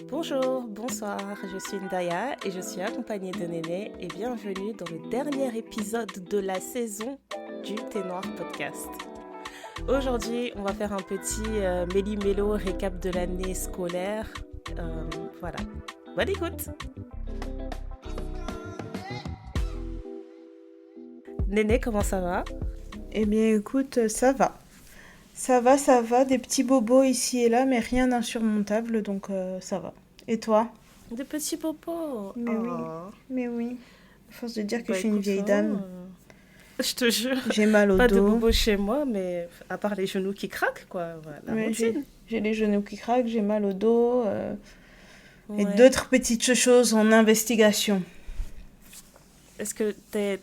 Bonjour, bonsoir, je suis Ndaya et je suis accompagnée de Néné et bienvenue dans le dernier épisode de la saison du Thé Noir Podcast. Aujourd'hui, on va faire un petit méli-mélo récap de l'année scolaire. Voilà, bonne écoute. Néné, comment ça va? Eh bien, écoute, ça va. Ça va, des petits bobos ici et là, mais rien d'insurmontable, donc ça va. Et toi? Des petits popos. Mais oui, Oh. mais oui. À force de dire que je Bah suis une écoute, ça vieille va. dame, Je te jure, j'ai mal au pas de dos. bobos chez moi, mais à part les genoux qui craquent, quoi, voilà, la Ouais, routine. j'ai les genoux qui craquent, j'ai mal au dos, et Ouais. d'autres petites choses en investigation. Est-ce que t'es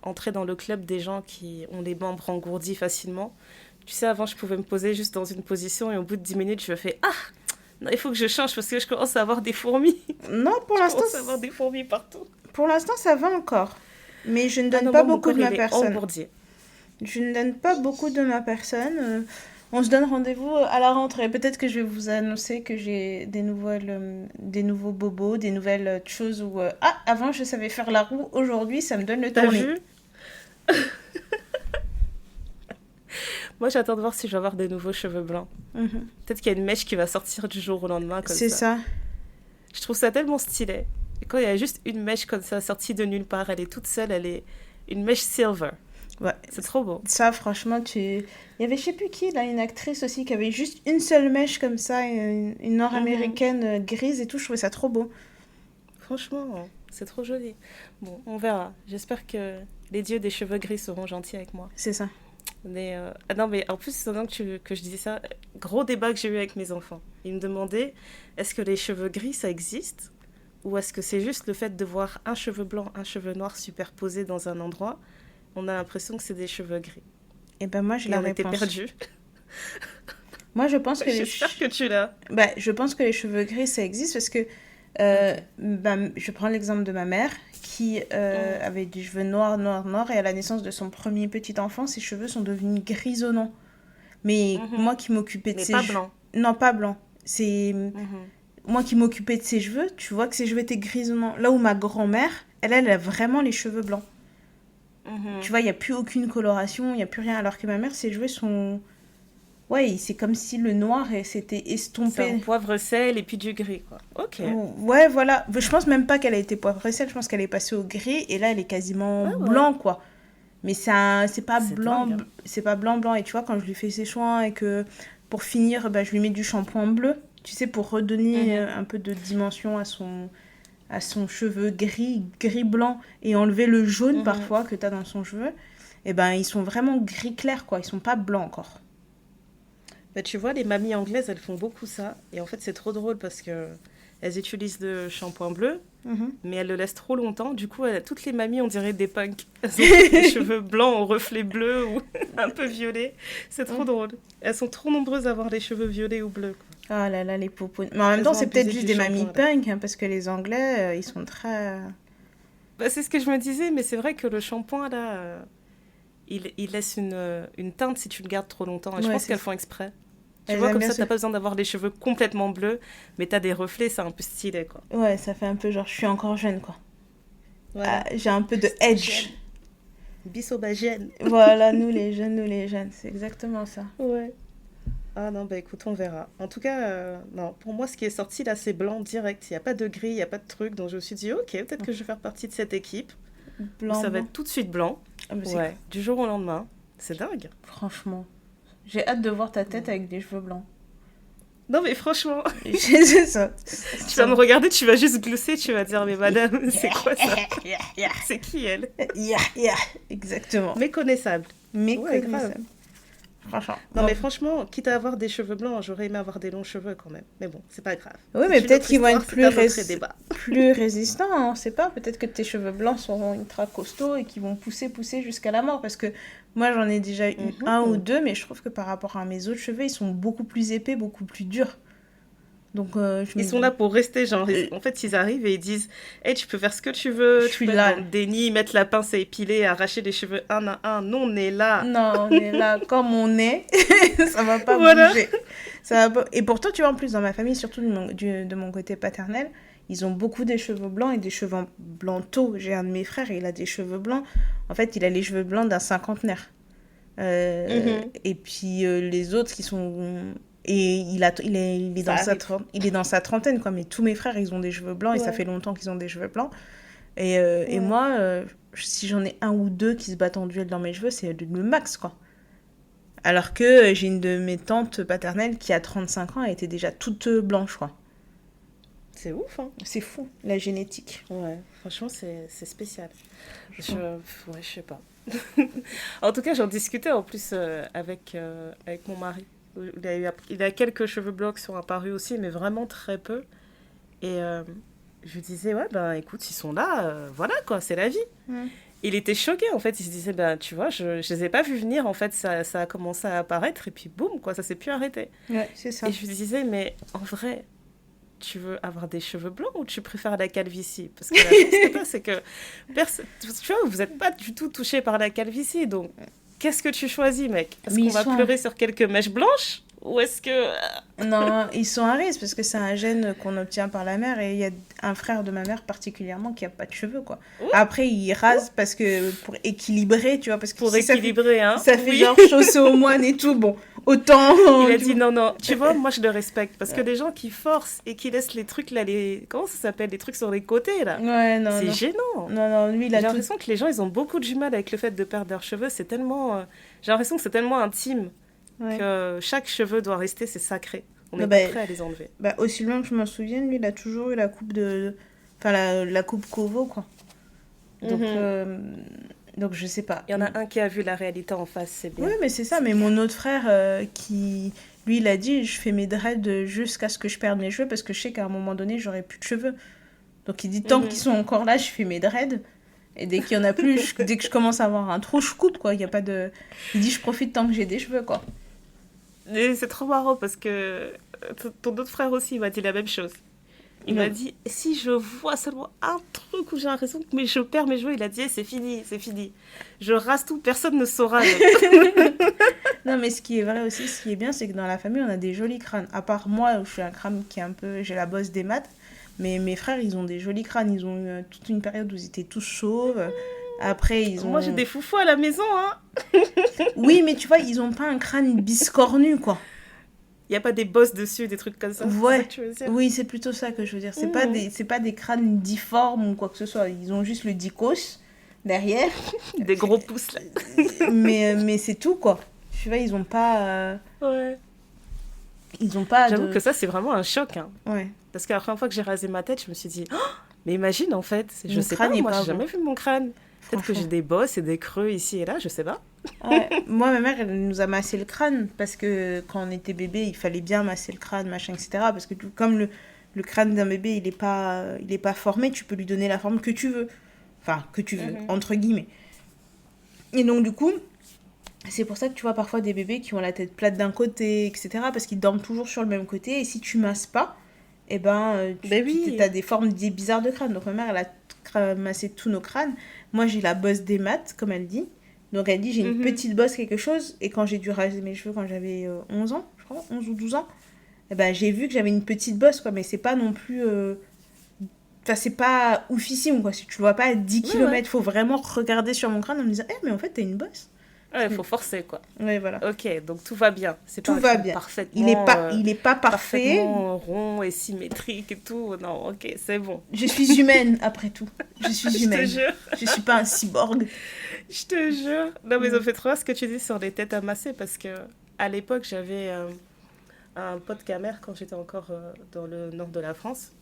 entré dans le club des gens qui ont les membres engourdis facilement? Tu sais, avant, je pouvais me poser juste dans une position et au bout de 10 minutes, je me fais Ah, non, il faut que je change parce que je commence à avoir des fourmis. Non, Je commence à avoir des fourmis partout. pour l'instant, ça va encore. Mais je ne Ah donne non, pas moi, mon beaucoup corps, de ma il est personne. engourdi. Je ne donne pas beaucoup de ma personne. On se donne rendez-vous à la rentrée. Peut-être que je vais vous annoncer que j'ai des nouveaux bobos, des nouvelles choses où... Ah, avant je savais faire la roue, aujourd'hui ça me donne le T'as tournis. vu? Moi, j'attends de voir si je vais avoir des nouveaux cheveux blancs. Mhm. Peut-être qu'il y a une mèche qui va sortir du jour au lendemain comme C'est ça. ça. Je trouve ça tellement stylé. Et quand il y a juste une mèche comme ça sortie de nulle part, elle est toute seule, elle est une mèche silver. Ouais. C'est trop beau. Ça, franchement, tu... Il y avait je sais plus qui, là, une actrice aussi, qui avait juste une seule mèche comme ça, une Mhm. nord-américaine grise et tout. Je trouvais ça trop beau. Franchement, c'est trop joli. Bon, on verra. J'espère que les dieux des cheveux gris seront gentils avec moi. C'est ça. Mais ah non, mais en plus, pendant que je disais ça, gros débat que j'ai eu avec mes enfants. Ils me demandaient est-ce que les cheveux gris ça existe ou est-ce que c'est juste le fait de voir un cheveu blanc, un cheveu noir superposés dans un endroit, on a l'impression que c'est des cheveux gris. Et ben moi, j'ai Et la on était réponse. perdus. Moi, je pense que J'espère que tu l'as. je pense que les cheveux gris, ça existe parce que Ok. je prends l'exemple de ma mère qui Mhm. avait des cheveux noirs, noirs, noirs et à la naissance de son premier petit enfant, ses cheveux sont devenus grisonnants. Mais moi Mhm. qui m'occupais de Mais ses pas cheveux... blanc. Non, pas blanc. C'est Mhm. moi qui m'occupais de ses cheveux, tu vois que ses cheveux étaient grisonnants. Là où ma grand-mère, elle a vraiment les cheveux blancs. Tu Mhm. vois, il n'y a plus aucune coloration, il n'y a plus rien. Alors que ma mère, ses cheveux sont... Ouais, c'est comme si le noir s'était C'est un estompé. poivre sel et puis du gris, quoi. Ok. Ouais, voilà. Je pense même pas qu'elle a été poivre et sel, je pense qu'elle est passée au gris et là elle est quasiment Ah ouais. blanc quoi. Mais c'est pas C'est dingue, blanc, hein. c'est pas blanc blanc et tu vois quand je lui fais ses soins et que pour finir bah, je lui mets du shampoing bleu, tu sais pour redonner Mhm. un peu de dimension à son cheveu gris blanc et enlever le jaune Mhm. parfois que t'as dans son cheveu. Et ben ils sont vraiment gris clair quoi, ils sont pas blancs encore. Bah, tu vois, les mamies anglaises, elles font beaucoup ça. Et en fait, c'est trop drôle parce que elles utilisent le shampoing bleu, Mhm. mais elles le laissent trop longtemps. Du coup, toutes les mamies, on dirait des punks. Elles ont toutes les cheveux blancs au reflet bleu ou un peu violet. C'est trop drôle. Elles sont trop nombreuses à avoir les cheveux violets ou bleus, quoi. Ah là là, les popos. Mais en même temps, Elles ont c'est peut-être abusé juste du des mamies shampoing, là. punk, hein, parce que les Anglais, ils sont très... Bah, c'est ce que je me disais, mais c'est vrai que le shampoing, là, il laisse une teinte si tu le gardes trop longtemps. Et je Ouais, pense c'est qu'elles ça. font exprès. Tu Elles vois, aiment comme bien ça, ce... t'as pas besoin d'avoir les cheveux complètement bleus, mais t'as des reflets, c'est un peu stylé, quoi. Ouais, ça fait un peu genre, je suis encore jeune, quoi. Ah, Voilà. j'ai un peu de J'étais edge. jeune. Bissobagène. Voilà, nous les jeunes, c'est exactement ça. Ouais. Ah non, bah écoute, on verra. En tout cas, non, pour moi, ce qui est sorti là, c'est blanc direct. Il n'y a pas de gris, il n'y a pas de truc. Donc je me suis dit, ok, peut-être que je vais faire partie de cette équipe où Blanc, ça va blanc. être tout de suite blanc. Ah, mais c'est... Ouais, du jour au lendemain. C'est dingue. Franchement. J'ai hâte de voir ta tête Ouais. avec des cheveux blancs. Non, mais franchement, C'est ça. tu vas me Ça. regarder, tu vas juste glousser, tu vas dire, mais madame, c'est quoi ça? C'est qui elle? Yeah, yeah. Exactement. Méconnaissable. Ouais, grave. Méconnaissable. Franchement. Non, Bon. mais franchement, quitte à avoir des cheveux blancs, j'aurais aimé avoir des longs cheveux quand même. Mais bon, c'est pas grave. Oui, mais C'est une peut-être autre qu'ils vont histoire, être c'est un autre débat. plus résistants, hein, on sait pas. Peut-être que tes cheveux blancs seront ultra costauds et qu'ils vont pousser jusqu'à la mort. Parce que moi, j'en ai déjà eu un ou Mhm. deux, mais je trouve que par rapport à mes autres cheveux, ils sont beaucoup plus épais, beaucoup plus durs. Donc, Ils sont là pour rester, genre, en fait, ils arrivent et ils disent hey, tu peux faire ce que tu veux, je tu suis peux être là. dans le déni, mettre la pince à épiler, arracher les cheveux un à un. Nous, on est là. Non, on est là comme on est. Ça va pas Voilà. bouger. Ça va pas... Et pourtant, tu vois, en plus, dans ma famille, surtout de mon côté paternel, ils ont beaucoup des cheveux blancs et des cheveux blancs tôt. J'ai un de mes frères, il a des cheveux blancs. En fait, il a les cheveux blancs d'un cinquantenaire. Mhm. Et puis les autres qui sont... Et il est Ça arrive. il est dans sa trentaine, quoi. Mais tous mes frères, ils ont des cheveux blancs et ça Ouais, fait longtemps qu'ils ont des cheveux blancs. Et ouais. moi, si j'en ai un ou deux qui se battent en duel dans mes cheveux, c'est le max, quoi. Alors que j'ai une de mes tantes paternelles qui a 35 ans, elle était déjà toute blanche, quoi. C'est ouf, hein. C'est fou, la génétique. Ouais, franchement, c'est spécial. Franchement. Ouais, je sais pas. En tout cas, j'en discutais en plus avec mon mari. Il a quelques cheveux blancs qui sont apparus aussi, mais vraiment très peu. Et je lui disais, ouais, ben écoute, ils sont là, voilà quoi, c'est la vie. Mm. Il était choqué en fait, il se disait, ben tu vois, je les ai pas vus venir, en fait, ça a commencé à apparaître et puis boum, quoi, ça s'est plus arrêté. Ouais, c'est ça. Et je lui disais, mais en vrai, tu veux avoir des cheveux blancs ou tu préfères la calvitie? Parce que la chance que t'as, c'est que tu vois, vous n'êtes pas du tout touché par la calvitie, donc qu'est-ce que tu choisis, mec? Est-ce Mais qu'on ils va sont... pleurer sur quelques mèches blanches ou est-ce que... Non, ils sont à risque parce que c'est un gène qu'on obtient par la mère et il y a un frère de ma mère particulièrement qui a pas de cheveux, quoi. Ouh, Après, il rase parce que pour équilibrer, tu vois, parce que pour si équilibrer, hein? ça fait Oui. genre chausser aux moines et tout, bon, autant... Il a tu dit vois. non, non. Tu vois, moi je le respecte parce que les gens qui forcent et qui laissent les trucs là, comment ça s'appelle? Les trucs sur les côtés là. Ouais, non, C'est non. gênant. Non, non, lui, il J'ai a tout... l'impression que les gens ils ont beaucoup de mal avec le fait de perdre leurs cheveux. C'est tellement. J'ai l'impression que c'est tellement intime Ouais. que chaque cheveu doit rester, c'est sacré. On Non, n'est bah, pas prêt à les enlever. bah, aussi loin que je m'en souvienne, lui, il a toujours eu la coupe de... Enfin, la coupe Kovo, quoi. Donc, Mhm. donc je sais pas. Il y en a un qui a vu la réalité en face, c'est Oui, bien. mais c'est ça. C'est Mais bien. mon autre frère, qui, lui, il a dit, je fais mes dreads jusqu'à ce que je perde mes cheveux parce que je sais qu'à un moment donné, j'aurai plus de cheveux. Donc il dit, tant qu'ils Mhm. sont encore là, je fais mes dreads. Et dès qu'il y en a plus, dès que je commence à avoir un trou, je coupe, quoi. Il y a pas de... Il dit, je profite tant que j'ai des cheveux, quoi. Et c'est trop marrant parce que ton autre frère aussi il m'a dit la même chose. Il m'a Ouais. dit, si je vois seulement un truc où j'ai l'impression que je perds mes cheveux, il a dit, eh, c'est fini, c'est fini. Je rase tout, personne ne saura. Non, mais ce qui est vrai aussi, ce qui est bien, c'est que dans la famille, on a des jolis crânes. À part moi, où je suis un crâne qui est un peu... J'ai la bosse des maths. Mais mes frères, ils ont des jolis crânes. Ils ont eu toute une période où ils étaient tous chauves. Après, ils Moi, j'ai ont... des foufous à la maison, hein. Oui, mais tu vois, ils ont pas un crâne biscornu, quoi. Il n'y a pas des bosses dessus, des trucs comme ça. C'est ça Ouais. que tu veux dire? Oui, c'est plutôt ça que je veux dire. Mhm. C'est pas des crânes difformes ou quoi que ce soit. Ils ont juste le dicos derrière. Des gros pouces, là. Mais c'est tout, quoi. Tu vois, Ouais. ils ont pas J'avoue que de... ça, c'est vraiment un choc, hein. Ouais. Parce que la première fois que j'ai rasé ma tête, je me suis dit, oh, mais imagine, en fait, je Mon sais pas, crâne est moi, pas j'ai bon, jamais vu mon crâne. Peut-être que franchement. j'ai des bosses et des creux ici et là, je sais pas. Ouais. Moi, ma mère, elle nous a massé le crâne parce que quand on était bébé, il fallait bien masser le crâne, machin, etc. Parce que comme le crâne d'un bébé, il est pas formé, tu peux lui donner la forme que tu veux. Enfin, que tu veux, Mhm. entre guillemets. Et donc, du coup, c'est pour ça que tu vois parfois des bébés qui ont la tête plate d'un côté, etc. Parce qu'ils dorment toujours sur le même côté. Et si tu masses pas, eh ben, Ben oui. as des formes bizarres de crâne. Donc, ma mère, elle a massé tous nos crânes. Moi, j'ai la bosse des maths, comme elle dit. Donc, elle dit, j'ai une Mhm. petite bosse, quelque chose. Et quand j'ai dû raser mes cheveux quand j'avais 11 ans, je crois, 11 ou 12 ans, eh ben, j'ai vu que j'avais une petite bosse, quoi. Mais c'est pas non plus... Enfin, c'est pas oufissime, quoi. Si tu le vois pas à 10 Ouais, ouais. km, faut vraiment regarder sur mon crâne en me disant, mais en fait, t'as une bosse. Ouais, faut forcer, quoi. Ouais, voilà. Ok, donc tout va bien. C'est pas Tout un va crâne bien. parfaitement, Il est pas parfait. parfaitement rond et symétrique et tout. Non, ok, c'est bon. Je suis humaine, après tout. Je suis Je te humaine. jure, Je suis pas un cyborg. je te jure. Non, mais ça Mm. me fait trop rire ce que tu dis sur les têtes amassées parce que à l'époque, j'avais un pote camère quand j'étais encore dans le nord de la France.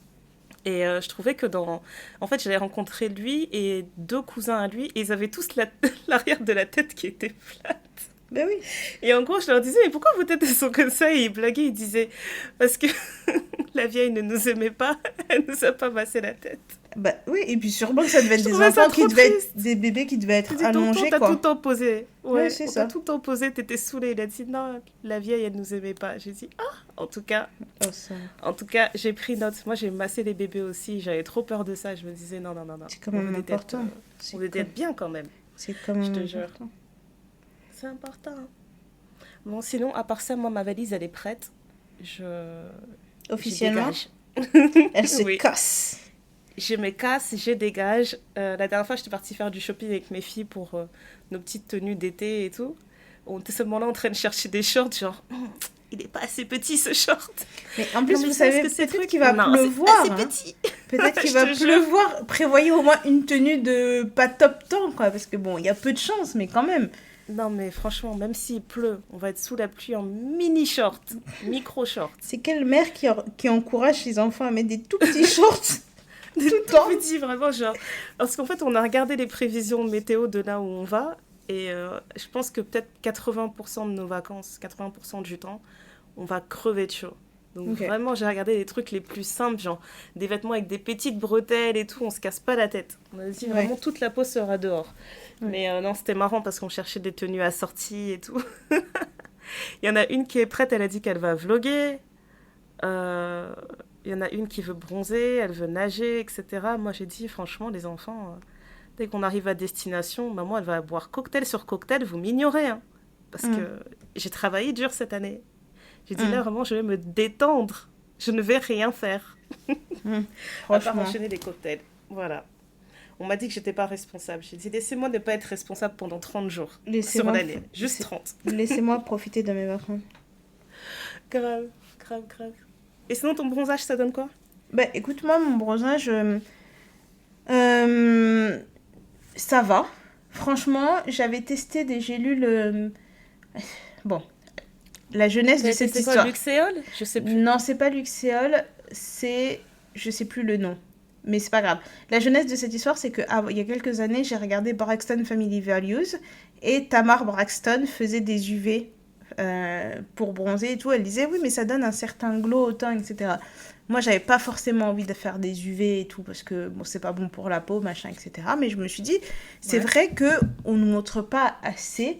Et je trouvais que En fait, j'avais rencontré lui et deux cousins à lui et ils avaient tous l'arrière de la tête qui était plate. Ben oui. Et en gros, je leur disais, mais pourquoi vos têtes sont comme ça? Et ils blaguaient, ils disaient, parce que la vieille ne nous aimait pas, elle nous a pas massé la tête. Bah oui, et puis sûrement que ça devait être Je des trouvais ça enfants qui trop devaient être triste. des bébés qui devaient Je être dis, tonton, allongés, t'as tout le quoi. temps posé. Ouais, Ouais, c'est on t'a ça. tout le temps posé, t'étais saoulée. Il a dit, non, la vieille, elle nous aimait pas. J'ai dit, ah, Oh, ça. en tout cas, j'ai pris note. Moi, j'ai massé les bébés aussi. J'avais trop peur de ça. Je me disais, non, non, non, non. C'est quand On même veut des têtes, important. on veut des têtes bien quand même. C'est quand Je même te jure. important. C'est important. Bon, sinon, à part ça, moi, ma valise, elle est prête. Je Officiellement, dégage. elle se Oui. casse. Je me casse, je dégage. La dernière fois, j'étais partie faire du shopping avec mes filles pour nos petites tenues d'été et tout. On était seulement là en train de chercher des shorts, genre, il est pas assez petit ce short. Mais en plus, Non, mais vous ça, savez, est-ce que c'est peut-être truc qu'il va Non, pleuvoir. c'est assez Hein. petit. Peut-être qu'il Je va te jure. pleuvoir. Prévoyez au moins une tenue de pas top temps, quoi. Parce que bon, il y a peu de chance, mais quand même. Non, mais franchement, même s'il pleut, on va être sous la pluie en mini short, micro short. C'est quelle mère qui encourage ses enfants à mettre des tout petits shorts tout le temps? Petit, vraiment, genre. Parce qu'en fait, on a regardé les prévisions météo de là où on va. Et je pense que peut-être 80% de nos vacances, 80% du temps, on va crever de chaud. Donc Ok. vraiment, j'ai regardé les trucs les plus simples, genre des vêtements avec des petites bretelles et tout, on se casse pas la tête. On a dit Ouais. vraiment toute la peau sera dehors. Ouais. Mais non, c'était marrant parce qu'on cherchait des tenues assorties et tout. Il y en a une qui est prête, elle a dit qu'elle va vlogger. Il y en a une qui veut bronzer, elle veut nager, etc. Moi, j'ai dit, franchement, les enfants, dès qu'on arrive à destination, maman, elle va boire cocktail sur cocktail, vous m'ignorez. Hein, parce que j'ai travaillé dur cette année. J'ai dit, là, vraiment, je vais me détendre. Je ne vais rien faire. À part Franchement. enchaîner les cocktails. Voilà. On m'a dit que j'étais pas responsable. J'ai dit, laissez-moi ne pas être responsable pendant 30 jours. Sur Laissez-moi l'année. Juste 30. Laissez-moi profiter de mes vacances. Grave, grave, grave. Et sinon, ton bronzage, ça donne quoi? Bah écoute, moi, mon bronzage, ça va. Franchement, j'avais testé des gélules. Bon, la jeunesse de cette C'est quoi, histoire. Luxéol? Je sais plus. Non, c'est pas Luxéol, c'est. Je sais plus le nom. Mais c'est pas grave. La jeunesse de cette histoire, c'est que il y a quelques années, j'ai regardé Braxton Family Values et Tamar Braxton faisait des UV pour bronzer et tout. Elle disait oui, mais ça donne un certain glow au teint, etc. Moi, j'avais pas forcément envie de faire des UV et tout parce que bon, c'est pas bon pour la peau, machin, etc. Mais je me suis dit, c'est vrai que on nous montre pas assez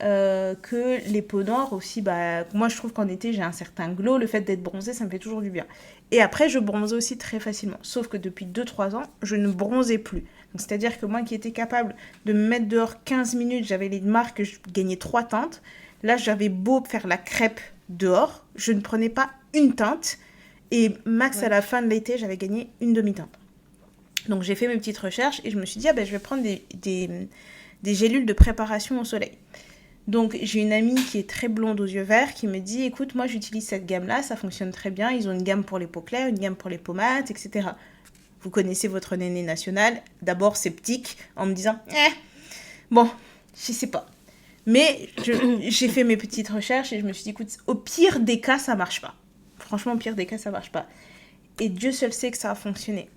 que les peaux noires aussi, bah, moi je trouve qu'en été j'ai un certain glow, le fait d'être bronzée ça me fait toujours du bien. Et après je bronzais aussi très facilement, sauf que depuis 2-3 ans je ne bronzais plus. Donc, c'est-à-dire que moi qui étais capable de me mettre dehors 15 minutes, j'avais les marques, je gagnais 3 teintes, là j'avais beau faire la crêpe dehors, je ne prenais pas une teinte et max à la fin de l'été j'avais gagné une demi-teinte. Donc j'ai fait mes petites recherches et je me suis dit ah ben je vais prendre des gélules de préparation au soleil. Donc, j'ai une amie qui est très blonde aux yeux verts qui me dit, écoute, moi, j'utilise cette gamme-là, ça fonctionne très bien. Ils ont une gamme pour les peaux claires, une gamme pour les peaux mates, etc. Vous connaissez votre néné national, d'abord sceptique, en me disant, bon, je sais pas. Mais j'ai fait mes petites recherches et je me suis dit, écoute, au pire des cas, ça marche pas. Franchement, au pire des cas, ça marche pas. Et Dieu seul sait que ça a fonctionné.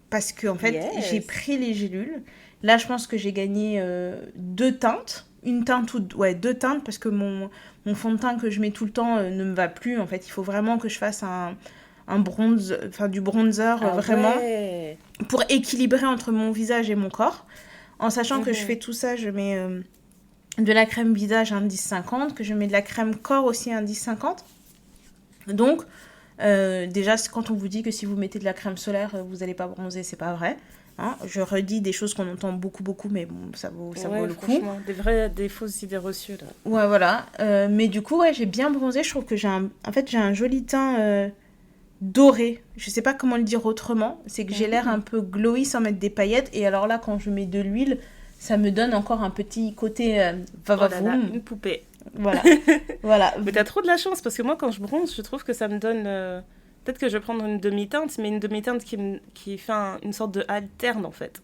Parce que, en fait, j'ai pris les gélules. Là, je pense que j'ai gagné 2 teintes. Une teinte ou deux teintes parce que mon fond de teint que je mets tout le temps ne me va plus. En fait, il faut vraiment que je fasse un bronze, enfin du bronzer vraiment pour équilibrer entre mon visage et mon corps. En sachant que je fais tout ça, je mets de la crème visage indice 50, que je mets de la crème corps aussi indice 50. Donc, déjà, quand on vous dit que si vous mettez de la crème solaire, vous n'allez pas bronzer, c'est pas vrai. Hein, je redis des choses qu'on entend beaucoup, mais bon, ça vaut le coup. Des fausses idées reçues, là. Ouais, voilà. Mais du coup, ouais, j'ai bien bronzé. Je trouve que j'ai un joli teint doré. Je sais pas comment le dire autrement. C'est que j'ai l'air un peu glowy sans mettre des paillettes. Et alors là, quand je mets de l'huile, ça me donne encore un petit côté une poupée. Voilà. Voilà. Mais t'as trop de la chance, parce que moi, quand je bronze, je trouve que ça me donne... Peut-être que je vais prendre une demi-teinte, mais une demi-teinte qui fait une sorte de alterne, en fait.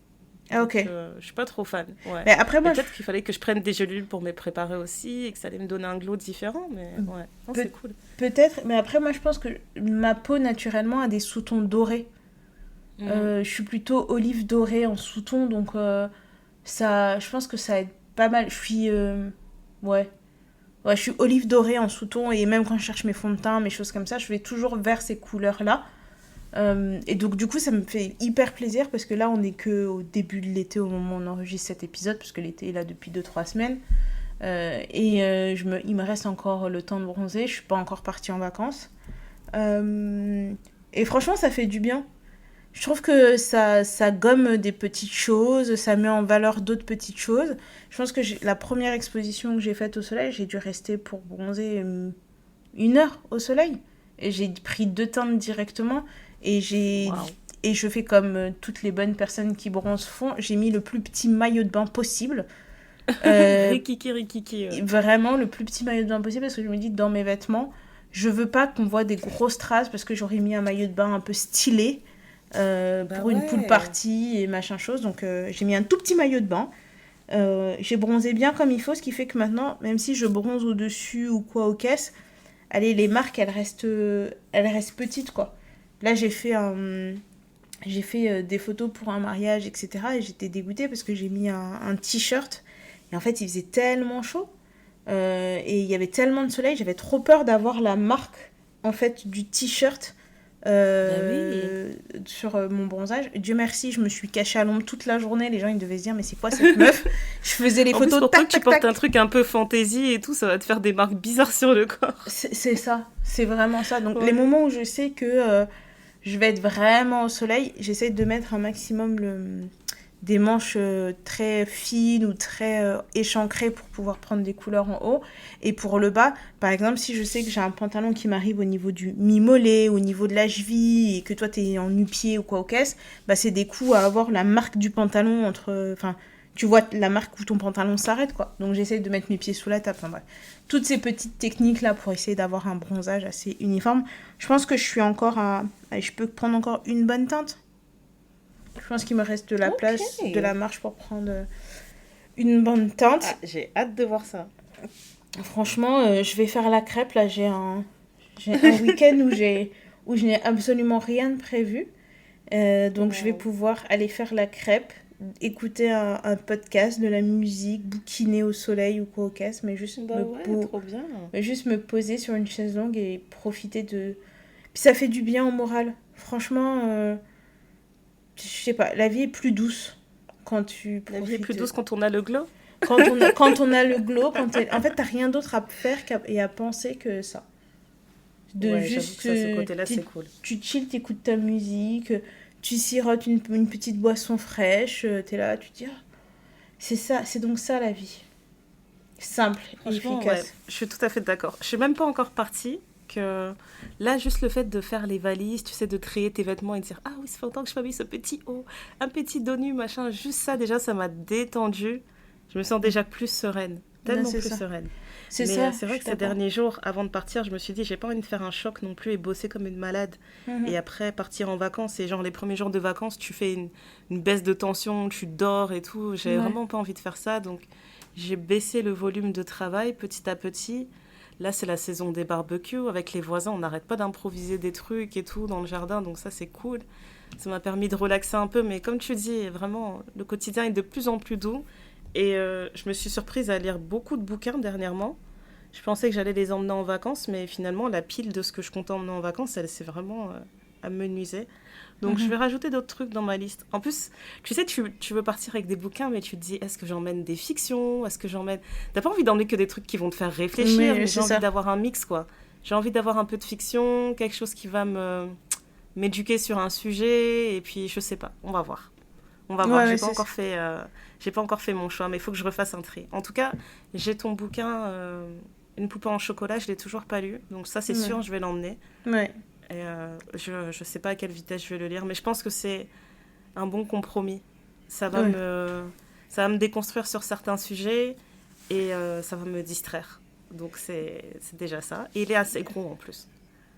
Ah, ok. Donc, je suis pas trop fan. Ouais. Mais après, moi, peut-être qu'il fallait que je prenne des gélules pour me préparer aussi, et que ça allait me donner un glow différent, mais ouais, non, c'est cool. Peut-être, mais après, moi, je pense que ma peau, naturellement, a des sous-tons dorés. Je suis plutôt olive dorée en sous-ton, donc je pense que ça aide pas mal. Je suis... ouais. Ouais, je suis olive dorée en sous-ton et même quand je cherche mes fonds de teint, mes choses comme ça, je vais toujours vers ces couleurs-là. Et donc, du coup, ça me fait hyper plaisir parce que là, on n'est qu'au début de l'été au moment où on enregistre cet épisode, parce que l'été est là depuis 2-3 semaines. Il me reste encore le temps de bronzer, je suis pas encore partie en vacances. Et franchement, ça fait du bien. Je trouve que ça gomme des petites choses, ça met en valeur d'autres petites choses. Je pense que la première exposition que j'ai faite au soleil, j'ai dû rester pour bronzer 1 heure au soleil. Et j'ai pris 2 teintes directement. Et, Waouh. et je fais comme toutes les bonnes personnes qui bronzent font. J'ai mis le plus petit maillot de bain possible. Euh, Rikiki, rikiki. Vraiment le plus petit maillot de bain possible parce que je me dis dans mes vêtements, je veux pas qu'on voit des grosses traces parce que j'aurais mis un maillot de bain un peu stylé Bah pour une pool ouais. party et machin chose. Donc j'ai mis un tout petit maillot de bain. J'ai bronzé bien comme il faut, ce qui fait que maintenant, même si je bronze au-dessus ou quoi aux caisses, allez, les marques, elles restent petites, quoi. Là, j'ai fait des photos pour un mariage, etc. Et j'étais dégoûtée parce que j'ai mis un t-shirt. Et en fait, il faisait tellement chaud. Et il y avait tellement de soleil. J'avais trop peur d'avoir la marque, en fait, du t-shirt Bah oui. sur mon bronzage. Dieu merci, je me suis cachée à l'ombre toute la journée. Les gens, ils devaient se dire, mais c'est quoi cette meuf? Je faisais les En plus, photos, pour peu tac, que tu tac, portes un tac. truc un peu fantaisie et tout, ça va te faire des marques bizarres sur le corps. C'est ça, c'est vraiment ça. Donc, les Ouais. moments où je sais que je vais être vraiment au soleil, j'essaie de mettre un maximum des manches très fines ou très échancrées pour pouvoir prendre des couleurs en haut. Et pour le bas, par exemple, si je sais que j'ai un pantalon qui m'arrive au niveau du mi-mollet, au niveau de la cheville, et que toi t'es en nu-pied ou quoi aux caisses, bah c'est des coups à avoir la marque du pantalon entre... Enfin, tu vois la marque où ton pantalon s'arrête, quoi. Donc j'essaie de mettre mes pieds sous la table. Enfin bref. Toutes ces petites techniques-là pour essayer d'avoir un bronzage assez uniforme. Je pense que je suis encore à... Allez, je peux prendre encore une bonne teinte. Je pense qu'il me reste de la Ok. place, de la marge pour prendre une bonne teinte. Ah, j'ai hâte de voir ça. Franchement, je vais faire la crêpe. Là, j'ai un week-end où je n'ai absolument rien de prévu. Donc, je vais Wow. pouvoir aller faire la crêpe, écouter un podcast, de la musique, bouquiner au soleil ou quoi au caisse, Bah ouais, trop bien. mais juste me poser sur une chaise longue et profiter de... Puis ça fait du bien au moral. Franchement, je sais pas, la vie est plus douce quand tu La vie est plus profites. douce quand on a le glow. Quand on a le glow, en fait, t'as rien d'autre à faire et à penser que ça. De Ouais, j'avoue que juste, ça, ce côté-là, c'est cool. tu chill, t'écoutes ta musique, tu sirotes une petite boisson fraîche, t'es là, tu te dis, ah, c'est ça, c'est donc ça la vie. Simple et Franchement, ouais, efficace. je suis tout à fait d'accord. Je suis même pas encore partie. Que là, juste le fait de faire les valises, tu sais, de trier tes vêtements et de dire ah oui, ça fait longtemps que je m'habille ce petit haut, un petit dos nu, machin, juste ça déjà, ça m'a détendue. Je me sens déjà plus sereine, Non, tellement c'est plus ça. sereine. C'est Mais ça, c'est je vrai suis que ces d'accord. derniers jours, avant de partir, je me suis dit j'ai pas envie de faire un choc non plus et bosser comme une malade. Mhm. Et après partir en vacances, et genre les premiers jours de vacances, tu fais une baisse de tension, tu dors et tout. J'avais Ouais. vraiment pas envie de faire ça, donc j'ai baissé le volume de travail petit à petit. Là, c'est la saison des barbecues. Avec les voisins, on n'arrête pas d'improviser des trucs et tout dans le jardin. Donc ça, c'est cool. Ça m'a permis de relaxer un peu. Mais comme tu dis, vraiment, le quotidien est de plus en plus doux. Et je me suis surprise à lire beaucoup de bouquins dernièrement. Je pensais que j'allais les emmener en vacances. Mais finalement, la pile de ce que je comptais emmener en vacances, elle s'est vraiment amenuisée. Donc je Mhm. vais rajouter d'autres trucs dans ma liste. En plus, tu sais, tu veux partir avec des bouquins, mais tu te dis, est-ce que j'emmène des fictions? Est-ce que j'emmène... T'as pas envie d'emmener que des trucs qui vont te faire réfléchir, Mais mais j'ai c'est envie ça. d'avoir un mix, quoi. J'ai envie d'avoir un peu de fiction, quelque chose qui va m'éduquer sur un sujet, et puis je sais pas, on va voir. On va Ouais, voir, ouais, c'est ça. j'ai pas encore fait mon choix, mais il faut que je refasse un tri. En tout cas, j'ai ton bouquin, Une poupée en chocolat, je l'ai toujours pas lu, donc ça c'est Ouais. sûr, je vais l'emmener. Ouais. Et je sais pas à quelle vitesse je vais le lire, mais je pense que c'est un bon compromis. Ça va Ouais. me, ça va me déconstruire sur certains sujets et ça va me distraire. Donc c'est déjà ça. Et il est assez gros en plus.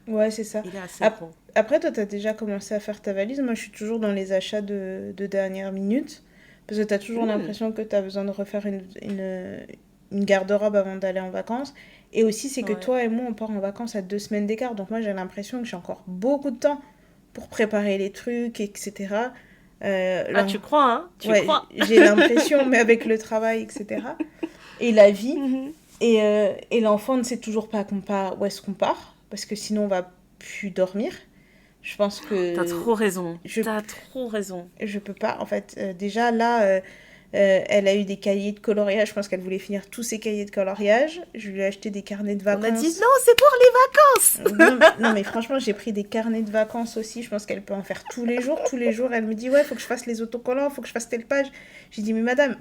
Ouais, c'est ça. Il est assez Ap- gros. Après, toi, t'as déjà commencé à faire ta valise. Moi, je suis toujours dans les achats de dernière minute. Parce que t'as toujours Hmm, l'impression que t'as besoin de refaire une garde-robe avant d'aller en vacances. Et aussi, c'est que ouais. toi et moi, on part en vacances à 2 semaines d'écart. Donc, moi, j'ai l'impression que j'ai encore beaucoup de temps pour préparer les trucs, etc. Ah, Là, tu crois, hein? Tu ouais, crois? j'ai l'impression, mais avec le travail, etc. Et la vie. Mhm. Et l'enfant ne sait toujours pas où est-ce qu'on part, parce que sinon on va plus dormir. Je pense T'as que trop raison. je, T'as trop raison. je peux pas. En fait, déjà là, elle a eu des cahiers de coloriage. Je pense qu'elle voulait finir tous ses cahiers de coloriage. Je lui ai acheté des carnets de On a dit vacances. non, c'est pour les vacances. Non, mais franchement, j'ai pris des carnets de vacances aussi. Je pense qu'elle peut en faire tous les jours. Tous les jours, elle me dit, ouais, faut que je fasse les autocollants, faut que je fasse telle page. J'ai dit, mais madame,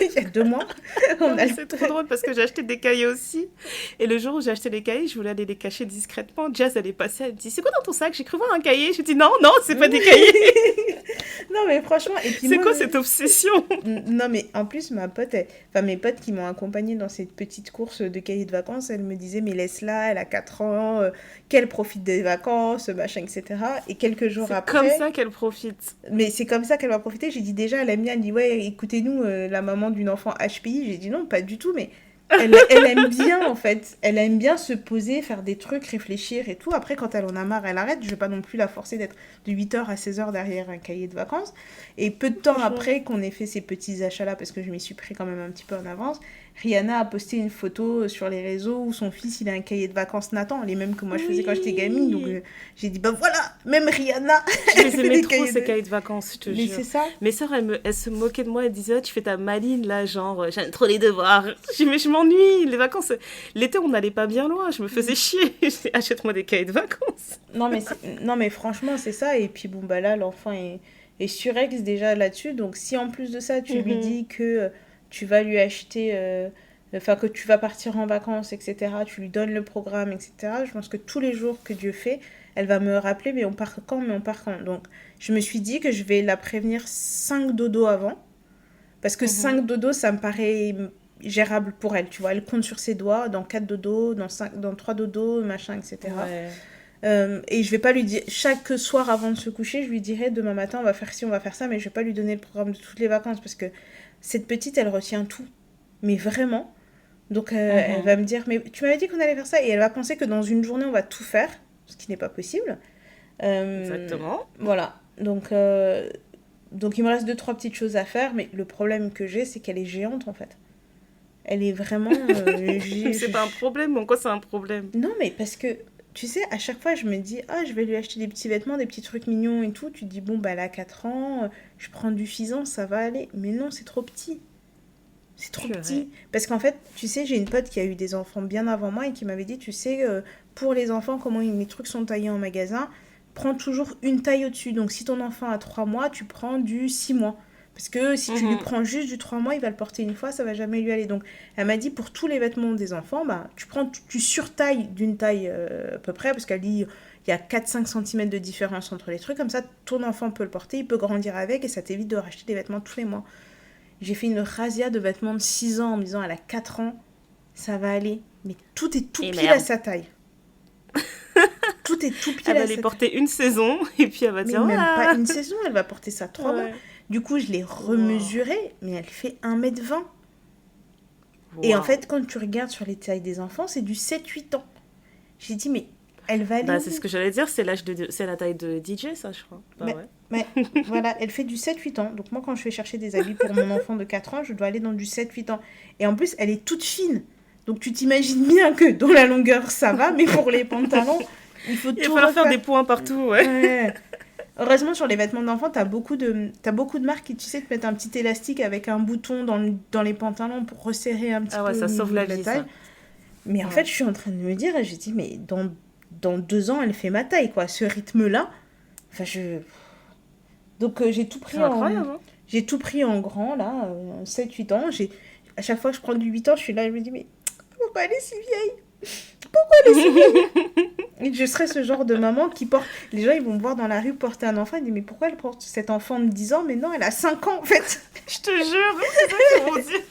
il y a 2 mois, Non, on a mais le c'est trop drôle parce que j'ai acheté des cahiers aussi. Et le jour où j'ai acheté les cahiers, je voulais aller les cacher discrètement. Jazz, elle est passée, elle me dit, c'est quoi dans ton sac? J'ai cru voir un cahier. Je dis, non, non, c'est pas des cahiers. Non, mais franchement, et puis C'est moi, quoi cette obsession? non, mais en plus, enfin, mes potes qui m'ont accompagnée dans cette petite course de cahiers de vacances, elles me disaient, mais laisse-la, elle a 4 ans, qu'elle profite des vacances, machin, etc. Et quelques jours C'est comme après, ça qu'elle profite. mais c'est comme ça qu'elle va profiter. J'ai dit déjà, elle aime bien, elle dit, ouais, écoutez-nous, la maman d'une enfant HPI. J'ai dit non, pas du tout, mais elle aime bien, en fait. Elle aime bien se poser, faire des trucs, réfléchir et tout. Après, quand elle en a marre, elle arrête. Je vais pas non plus la forcer d'être de 8h à 16h derrière un cahier de vacances. Et peu de temps Franchement. après qu'on ait fait ces petits achats-là, parce que je m'y suis pris quand même un petit peu en avance, Rihanna a posté une photo sur les réseaux où son fils, il a un cahier de vacances Nathan, les mêmes que moi je faisais quand j'étais gamine. Donc Oui. j'ai dit, bah voilà, même Rihanna, Je elle les fait aimais des trop, cahiers ces de... cahiers de vacances, je te Mais jure. c'est ça. Mes sœurs, elles se moquaient de moi, elles disaient, oh, tu fais ta maline là, genre, j'aime trop les devoirs. Je dis, mais je m'ennuie, les vacances. L'été, on n'allait pas bien loin, je me faisais chier. Je dis, achète-moi des cahiers de vacances. Non, mais franchement, c'est ça. Et puis bon, bah là, l'enfant est surex déjà là-dessus. Donc si en plus de ça, tu lui Mhm. dis que tu vas lui acheter, enfin que tu vas partir en vacances, etc., tu lui donnes le programme, etc., je pense que tous les jours que Dieu fait, elle va me rappeler, mais on part quand. Donc je me suis dit que je vais la prévenir 5 dodos avant. Parce que Mhm. 5 dodos, ça me paraît gérable pour elle, tu vois. Elle compte sur ses doigts, dans 4 dodos, dans 3 dodos, machin, etc. Ouais. Et je vais pas lui dire, chaque soir avant de se coucher, je lui dirai demain matin on va faire ci, on va faire ça, mais je vais pas lui donner le programme de toutes les vacances parce que cette petite elle retient tout, mais vraiment. Donc elle Mhm. va me dire, mais tu m'avais dit qu'on allait faire ça, et elle va penser que dans une journée on va tout faire, ce qui n'est pas possible. Exactement. Voilà, donc il me reste deux, trois petites choses à faire, mais le problème que j'ai, c'est qu'elle est géante en fait. Elle est vraiment. Mais c'est pas un problème, en quoi c'est un problème? Non, mais parce que, tu sais, à chaque fois, je me dis, ah, je vais lui acheter des petits vêtements, des petits trucs mignons et tout. Tu te dis, bon, bah, elle a 4 ans, je prends du Fison, ça va aller. Mais non, c'est trop petit. C'est trop Purée. petit. Parce qu'en fait, tu sais, j'ai une pote qui a eu des enfants bien avant moi et qui m'avait dit, tu sais, pour les enfants, comment les trucs sont taillés en magasin, prends toujours une taille au-dessus. Donc, si ton enfant a 3 mois, tu prends du 6 mois. Parce que si tu lui Mhm. prends juste du 3 mois, il va le porter une fois, ça va jamais lui aller. Donc, elle m'a dit, pour tous les vêtements des enfants, bah, tu surtailles d'une taille à peu près, parce qu'elle dit, il y a 4-5 cm de différence entre les trucs. Comme ça, ton enfant peut le porter, il peut grandir avec, et ça t'évite de racheter des vêtements tous les mois. J'ai fait une razzia de vêtements de 6 ans en me disant, elle a 4 ans, ça va aller. Mais tout est tout Et pile à merde. sa taille. Tout est tout pile Elle va à les sa taille. porter une saison et puis elle va Mais dire même pas voilà. une saison, elle va porter ça 3 mois. Ouais. Du coup, je l'ai Wow. remesurée, mais elle fait 1,20 m. Et en Wow. fait, quand tu regardes sur les tailles des enfants, c'est du 7-8 ans. J'ai dit, mais elle va aller Bah, où? c'est ce que j'allais dire, c'est la taille de DJ, ça, je crois. Bah mais, ouais. mais voilà, elle fait du 7-8 ans. Donc moi, quand je vais chercher des habits pour mon enfant de 4 ans, je dois aller dans du 7-8 ans. Et en plus, elle est toute fine. Donc tu t'imagines bien que dans la longueur, ça va, mais pour les pantalons, il faut Il va tout falloir faire refaire. des points partout, ouais. Ouais. Heureusement, sur les vêtements d'enfant, t'as beaucoup de marques qui, tu sais, te mettent un petit élastique avec un bouton dans les pantalons pour resserrer un petit Ah ouais, peu au ça sauve niveau la de la vie, taille. ça. Mais en fait, Ouais. je suis en train de me dire, j'ai dit, mais dans 2 ans, elle fait ma taille, quoi. Ce rythme-là, enfin, Donc, C'est incroyable, hein. j'ai tout pris en grand, là, 7-8 ans. À chaque fois que je prends du 8 ans, je suis là, je me dis, mais pourquoi elle est si vieille? Pourquoi elle est si vieille? Et je serais ce genre de maman qui porte. Les gens, ils vont me voir dans la rue porter un enfant. Ils disent, mais pourquoi elle porte cet enfant de 10 ans? Mais non, elle a 5 ans, en fait. Je te jure, c'est ça qu'ils vont dire.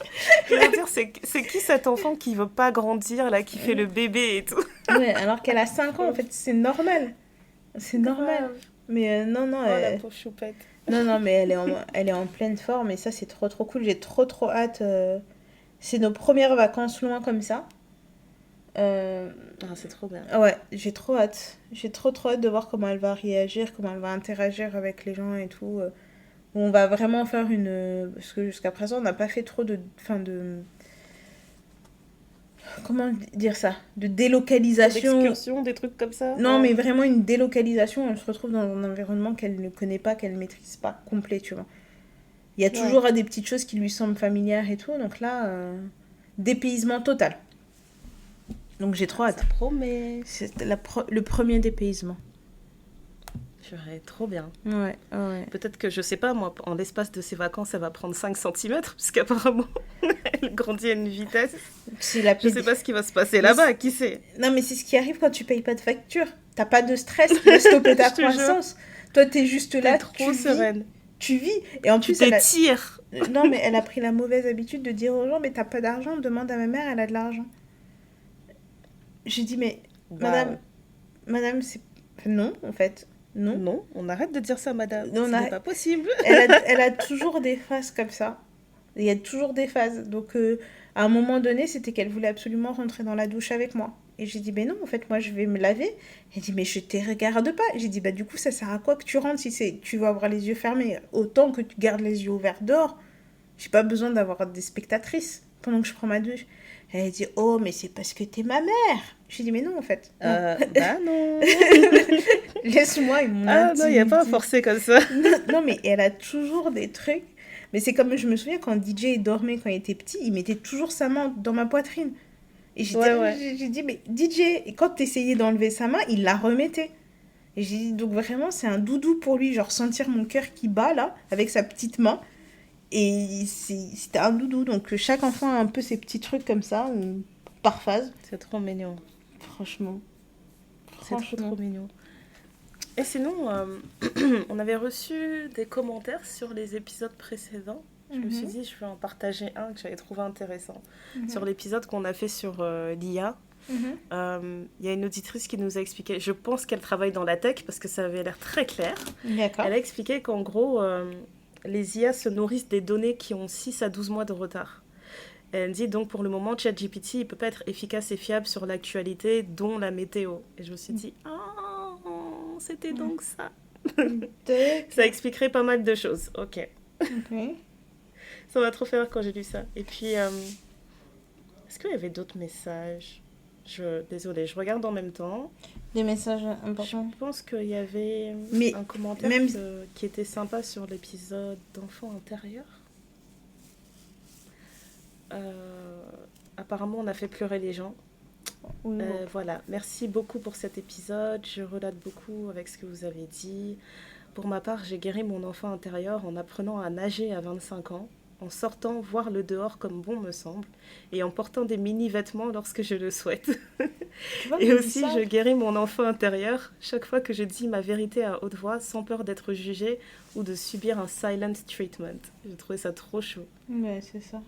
Ils vont dire, c'est qui cet enfant qui veut pas grandir, là, qui fait le bébé et tout. Ouais, alors qu'elle a 5 ans, en fait, c'est normal. C'est normal. Grave. Mais non, non, Oh, la pauvre choupette. non, non, mais elle est en pleine forme. Et ça, c'est trop, trop cool. J'ai trop, trop hâte. C'est nos premières vacances loin comme ça. Euh, Ah, c'est trop bien. ouais, j'ai trop hâte. J'ai trop, trop hâte de voir comment elle va réagir, comment elle va interagir avec les gens et tout. On va vraiment faire parce que jusqu'à présent, on n'a pas fait trop de... Enfin, comment dire ça, de délocalisation. D'excursion, des trucs comme ça. Non, mais vraiment une délocalisation. Elle se retrouve dans un environnement qu'elle ne connaît pas, qu'elle ne maîtrise pas complet, tu vois. Il y a toujours des petites choses qui lui semblent familières et tout. Donc là, dépaysement total. Donc j'ai trop hâte. Ça promet. C'est le premier dépaysement. J'aurais trop bien. Ouais. Peut-être que, je sais pas, moi, en l'espace de ses vacances, elle va prendre 5 cm, puisqu'apparemment, elle grandit à une vitesse. Je sais pas ce qui va se passer là-bas, qui sait. Non, mais c'est ce qui arrive quand tu payes pas de facture. T'as pas de stress qui va stopper ta croissance. Toi, t'es juste là, trop sereine. Tu vis. Et en plus, t'étires. Non, mais elle a pris la mauvaise habitude de dire aux gens, mais t'as pas d'argent, demande à ma mère, elle a de l'argent. J'ai dit, mais madame, c'est... Non, en fait. Non, on arrête de dire ça, madame. Ce n'est pas possible. Elle a toujours des phases comme ça. Il y a toujours des phases. Donc, à un moment donné, c'était qu'elle voulait absolument rentrer dans la douche avec moi. Et j'ai dit, non, en fait, moi, je vais me laver. Elle dit, mais je te regarde pas. J'ai dit, du coup, ça sert à quoi que tu rentres si tu vas avoir les yeux fermés? Autant que tu gardes les yeux ouverts dehors. J'ai pas besoin d'avoir des spectatrices pendant que je prends ma douche. Elle dit, oh, mais c'est parce que t'es ma mère. J'ai dit, mais non, en fait. Non. Laisse-moi et mon non, il n'y a pas à forcer comme ça. Non, mais elle a toujours des trucs. Mais c'est comme, je me souviens, quand DJ dormait, quand il était petit, il mettait toujours sa main dans ma poitrine. Et j'ai dit, mais DJ, et quand t'essayais d'enlever sa main, il la remettait. Et j'ai dit, donc vraiment, c'est un doudou pour lui, genre sentir mon cœur qui bat, là, avec sa petite main. Et c'était un doudou. Donc chaque enfant a un peu ses petits trucs comme ça, par phase. C'est trop mignon. Franchement. C'est trop mignon. Et sinon, on avait reçu des commentaires sur les épisodes précédents. Je me suis dit, je vais en partager un que j'avais trouvé intéressant. Sur l'épisode qu'on a fait sur l'IA, il y a une auditrice qui nous a expliqué, je pense qu'elle travaille dans la tech parce que ça avait l'air très clair. D'accord. Elle a expliqué qu'en gros, les IA se nourrissent des données qui ont 6 à 12 mois de retard. Elle dit donc pour le moment, ChatGPT, il ne peut pas être efficace et fiable sur l'actualité, dont la météo. Et je me suis dit, c'était donc ça. Ça expliquerait pas mal de choses. Ok. Ça m'a trop fait rire quand j'ai lu ça. Et puis, est-ce qu'il y avait d'autres messages? Désolée, je regarde en même temps. Des messages importants. Je pense qu'il y avait un commentaire qui était sympa sur l'épisode d'Enfants intérieurs. Apparemment, on a fait pleurer les gens. Voilà, merci beaucoup pour cet épisode. Je relate beaucoup avec ce que vous avez dit. Pour ma part, j'ai guéri mon enfant intérieur en apprenant à nager à 25 ans, en sortant voir le dehors comme bon me semble, et en portant des mini-vêtements lorsque je le souhaite. Et aussi, je guéris mon enfant intérieur chaque fois que je dis ma vérité à haute voix, sans peur d'être jugée ou de subir un silent treatment. J'ai trouvé ça trop chaud. Ouais, c'est ça.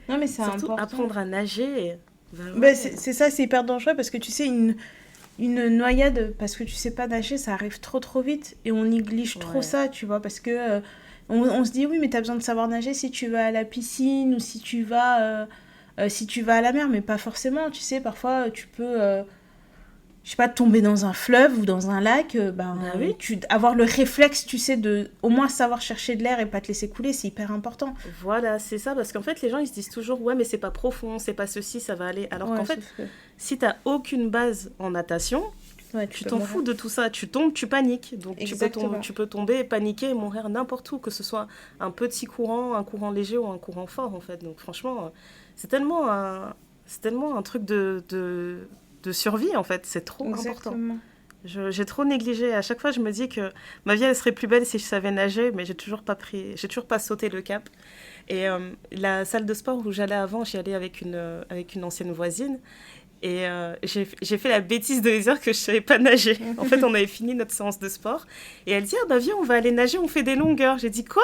Non, mais c'est surtout important. Apprendre à nager. C'est ça, c'est hyper dangereux parce que tu sais, une noyade, parce que tu sais pas nager, ça arrive trop vite et on néglige trop ça, tu vois, parce que on se dit oui, mais t'as besoin de savoir nager si tu vas à la piscine ou si tu vas à la mer, mais pas forcément, tu sais, parfois tu peux je sais pas, tomber dans un fleuve ou dans un lac, avoir le réflexe, tu sais, de au moins savoir chercher de l'air et pas te laisser couler, c'est hyper important. Voilà, c'est ça, parce qu'en fait, les gens, ils se disent toujours, ouais, mais c'est pas profond, c'est pas ceci, ça va aller. Alors qu'en fait, si t'as aucune base en natation, tu t'en fous de tout ça. Tu tombes, tu paniques. Donc, tu peux tomber, paniquer et mourir n'importe où, que ce soit un petit courant, un courant léger ou un courant fort, en fait. Donc, franchement, c'est tellement un truc de survie, en fait. C'est trop important. J'ai trop négligé. À chaque fois, je me dis que ma vie, elle serait plus belle si je savais nager, mais j'ai toujours pas sauté le cap. Et la salle de sport où j'allais avant, j'y allais avec une ancienne voisine. Et j'ai fait la bêtise de lui dire que je ne savais pas nager. En fait, on avait fini notre séance de sport. Et elle dit, viens, on va aller nager, on fait des longueurs. J'ai dit, quoi?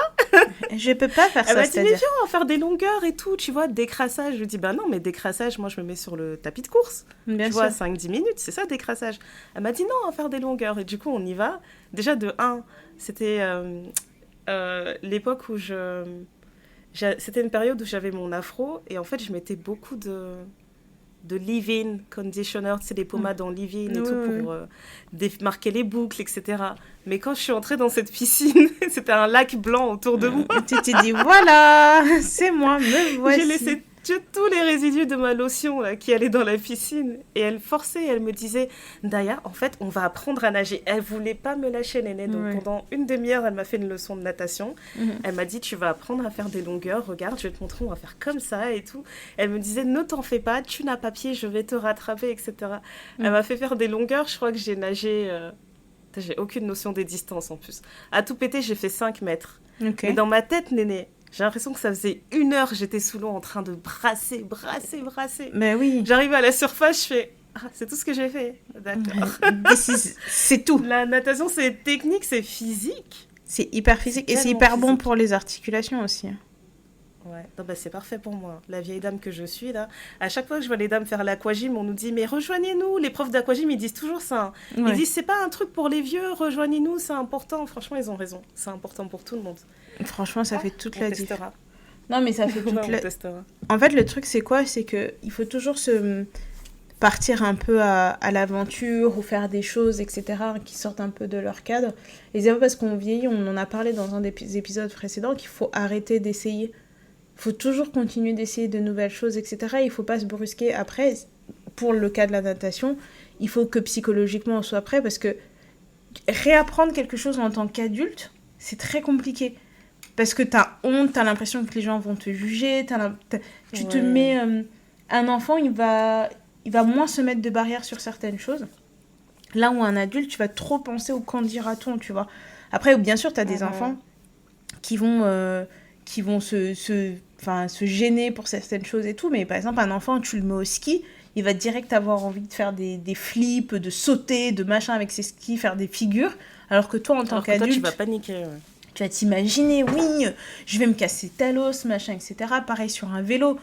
Je ne peux pas faire ça. Elle m'a dit, mais viens, on va faire des longueurs et tout, tu vois, décrassage. Je lui dis, non, mais décrassage, moi, je me mets sur le tapis de course. Bien tu vois, 5-10 minutes, c'est ça, décrassage. Elle m'a dit, non, on va faire des longueurs. Et du coup, on y va. Déjà, de 1, c'était l'époque où c'était une période où j'avais mon afro. Et en fait, je mettais beaucoup de leave-in conditioner, c'est des pommades en leave-in et tout pour démarquer les boucles, etc. Mais quand je suis entrée dans cette piscine, c'était un lac blanc autour de moi. Tu t'es dit, voilà, c'est moi, me voici. jette tous les résidus de ma lotion là, qui allait dans la piscine. Et elle forçait, elle me disait, Daya, en fait, on va apprendre à nager. Elle voulait pas me lâcher, Néné. Donc pendant une demi-heure, elle m'a fait une leçon de natation. Elle m'a dit, tu vas apprendre à faire des longueurs. Regarde, je vais te montrer, on va faire comme ça et tout. Elle me disait, ne t'en fais pas, tu n'as pas pied, je vais te rattraper, etc. Elle m'a fait faire des longueurs. Je crois que j'ai nagé... J'ai aucune notion des distances en plus. À tout péter, j'ai fait 5 mètres. Et dans ma tête, Néné, j'ai l'impression que ça faisait 1 heure, j'étais sous l'eau en train de brasser. Mais oui. J'arrive à la surface, je fais c'est tout ce que j'ai fait. D'accord. C'est tout. La natation, c'est technique, c'est physique. C'est hyper physique et c'est hyper bon pour les articulations aussi. Ouais, non, bah, c'est parfait pour moi. La vieille dame que je suis, là, à chaque fois que je vois les dames faire l'aquagym, on nous dit, mais rejoignez-nous. Les profs d'aquagym, ils disent toujours ça. Ils disent, c'est pas un truc pour les vieux, rejoignez-nous, c'est important. Franchement, ils ont raison. C'est important pour tout le monde. Franchement, ça fait toute la différence. Non, Non, mais ça fait toute la... En fait, le truc, c'est quoi? C'est qu'il faut toujours se partir un peu à l'aventure ou faire des choses, etc., qui sortent un peu de leur cadre. Et c'est pas parce qu'on vieillit, on en a parlé dans un des épisodes précédents, qu'il faut arrêter d'essayer. Il faut toujours continuer d'essayer de nouvelles choses, etc. Il ne faut pas se brusquer. Après, pour le cas de la natation, il faut que psychologiquement on soit prêt parce que réapprendre quelque chose en tant qu'adulte, c'est très compliqué. Parce que tu as honte, tu as l'impression que les gens vont te juger. Tu te mets... un enfant, il va moins se mettre de barrières sur certaines choses. Là où un adulte, tu vas trop penser au qu'en dira-t-on, tu vois. Après, bien sûr, tu as des enfants qui vont se gêner pour certaines choses et tout, mais par exemple un enfant, tu le mets au ski, il va direct avoir envie de faire des flips, de sauter, de machin avec ses skis, faire des figures, alors que toi en tant qu'adulte, tu vas paniquer. Tu vas t'imaginer, oui, je vais me casser tel os, machin, etc. Pareil sur un vélo.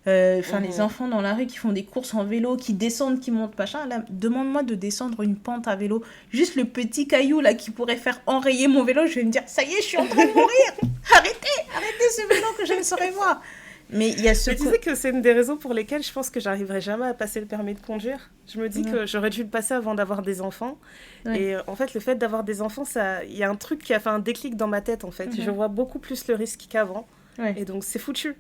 Les enfants dans la rue qui font des courses en vélo, qui descendent, qui montent, machin, là, demande-moi de descendre une pente à vélo. Juste le petit caillou là qui pourrait faire enrayer mon vélo, je vais me dire, ça y est, je suis en train de mourir. Arrêtez ce vélo que je ne saurais voir. Mais il y a ce... Mais tu sais que c'est une des raisons pour lesquelles je pense que j'arriverai jamais à passer le permis de conduire. Je me dis que j'aurais dû le passer avant d'avoir des enfants. Et en fait, le fait d'avoir des enfants, il y a un truc qui a fait un déclic dans ma tête, en fait. Je vois beaucoup plus le risque qu'avant. Et donc, c'est foutu.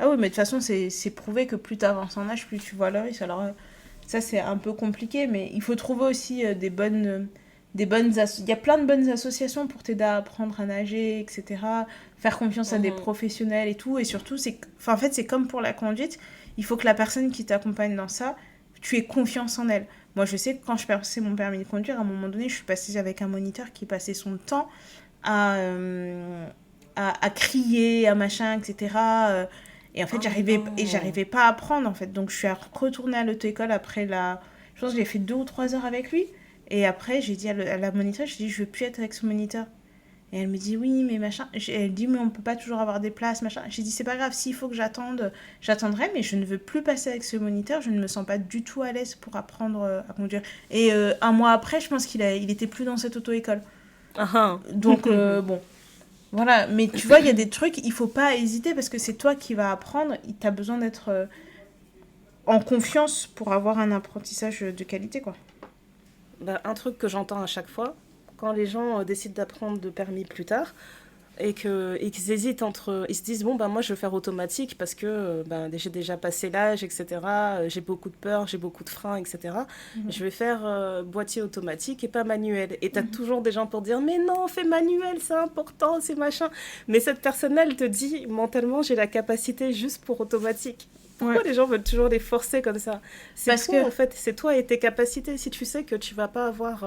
Ah oui, mais de toute façon, c'est prouvé que plus tu avances en âge, plus tu vois le risque. Alors, ça, c'est un peu compliqué, mais il faut trouver aussi des bonnes... Il y a plein de bonnes associations pour t'aider à apprendre à nager, etc. Faire confiance à des professionnels et tout. Et surtout, c'est comme pour la conduite. Il faut que la personne qui t'accompagne dans ça, tu aies confiance en elle. Moi, je sais que quand je passais mon permis de conduire, à un moment donné, je suis passée avec un moniteur qui passait son temps à crier, à machin, etc. Et en fait, j'arrivais pas à apprendre, en fait. Donc, je suis retournée à l'auto-école après Je pense que j'ai fait 2 ou 3 heures avec lui. Et après, j'ai dit à la moniteur, je veux plus être avec ce moniteur. Et elle me dit, oui, mais machin. Elle dit, mais on peut pas toujours avoir des places, machin. J'ai dit, c'est pas grave, s'il faut que j'attende, j'attendrai, mais je ne veux plus passer avec ce moniteur. Je ne me sens pas du tout à l'aise pour apprendre à conduire. Et 1 mois après, je pense qu'il était plus dans cette auto-école. Donc, bon. Voilà, mais tu vois, il y a des trucs, il faut pas hésiter parce que c'est toi qui vas apprendre. Tu as besoin d'être en confiance pour avoir un apprentissage de qualité, quoi. Un truc que j'entends à chaque fois, quand les gens décident d'apprendre de permis plus tard et qu'ils hésitent ils se disent, moi je vais faire automatique parce que j'ai déjà passé l'âge, etc. J'ai beaucoup de peur, j'ai beaucoup de freins, etc. Je vais faire boîtier automatique et pas manuel. Et tu as toujours des gens pour dire, mais non, fais manuel, c'est important, c'est machin. Mais cette personne-là, elle te dit, mentalement, j'ai la capacité juste pour automatique. Pourquoi les gens veulent toujours les forcer comme ça? En fait, c'est toi et tes capacités. Si tu sais que tu vas pas avoir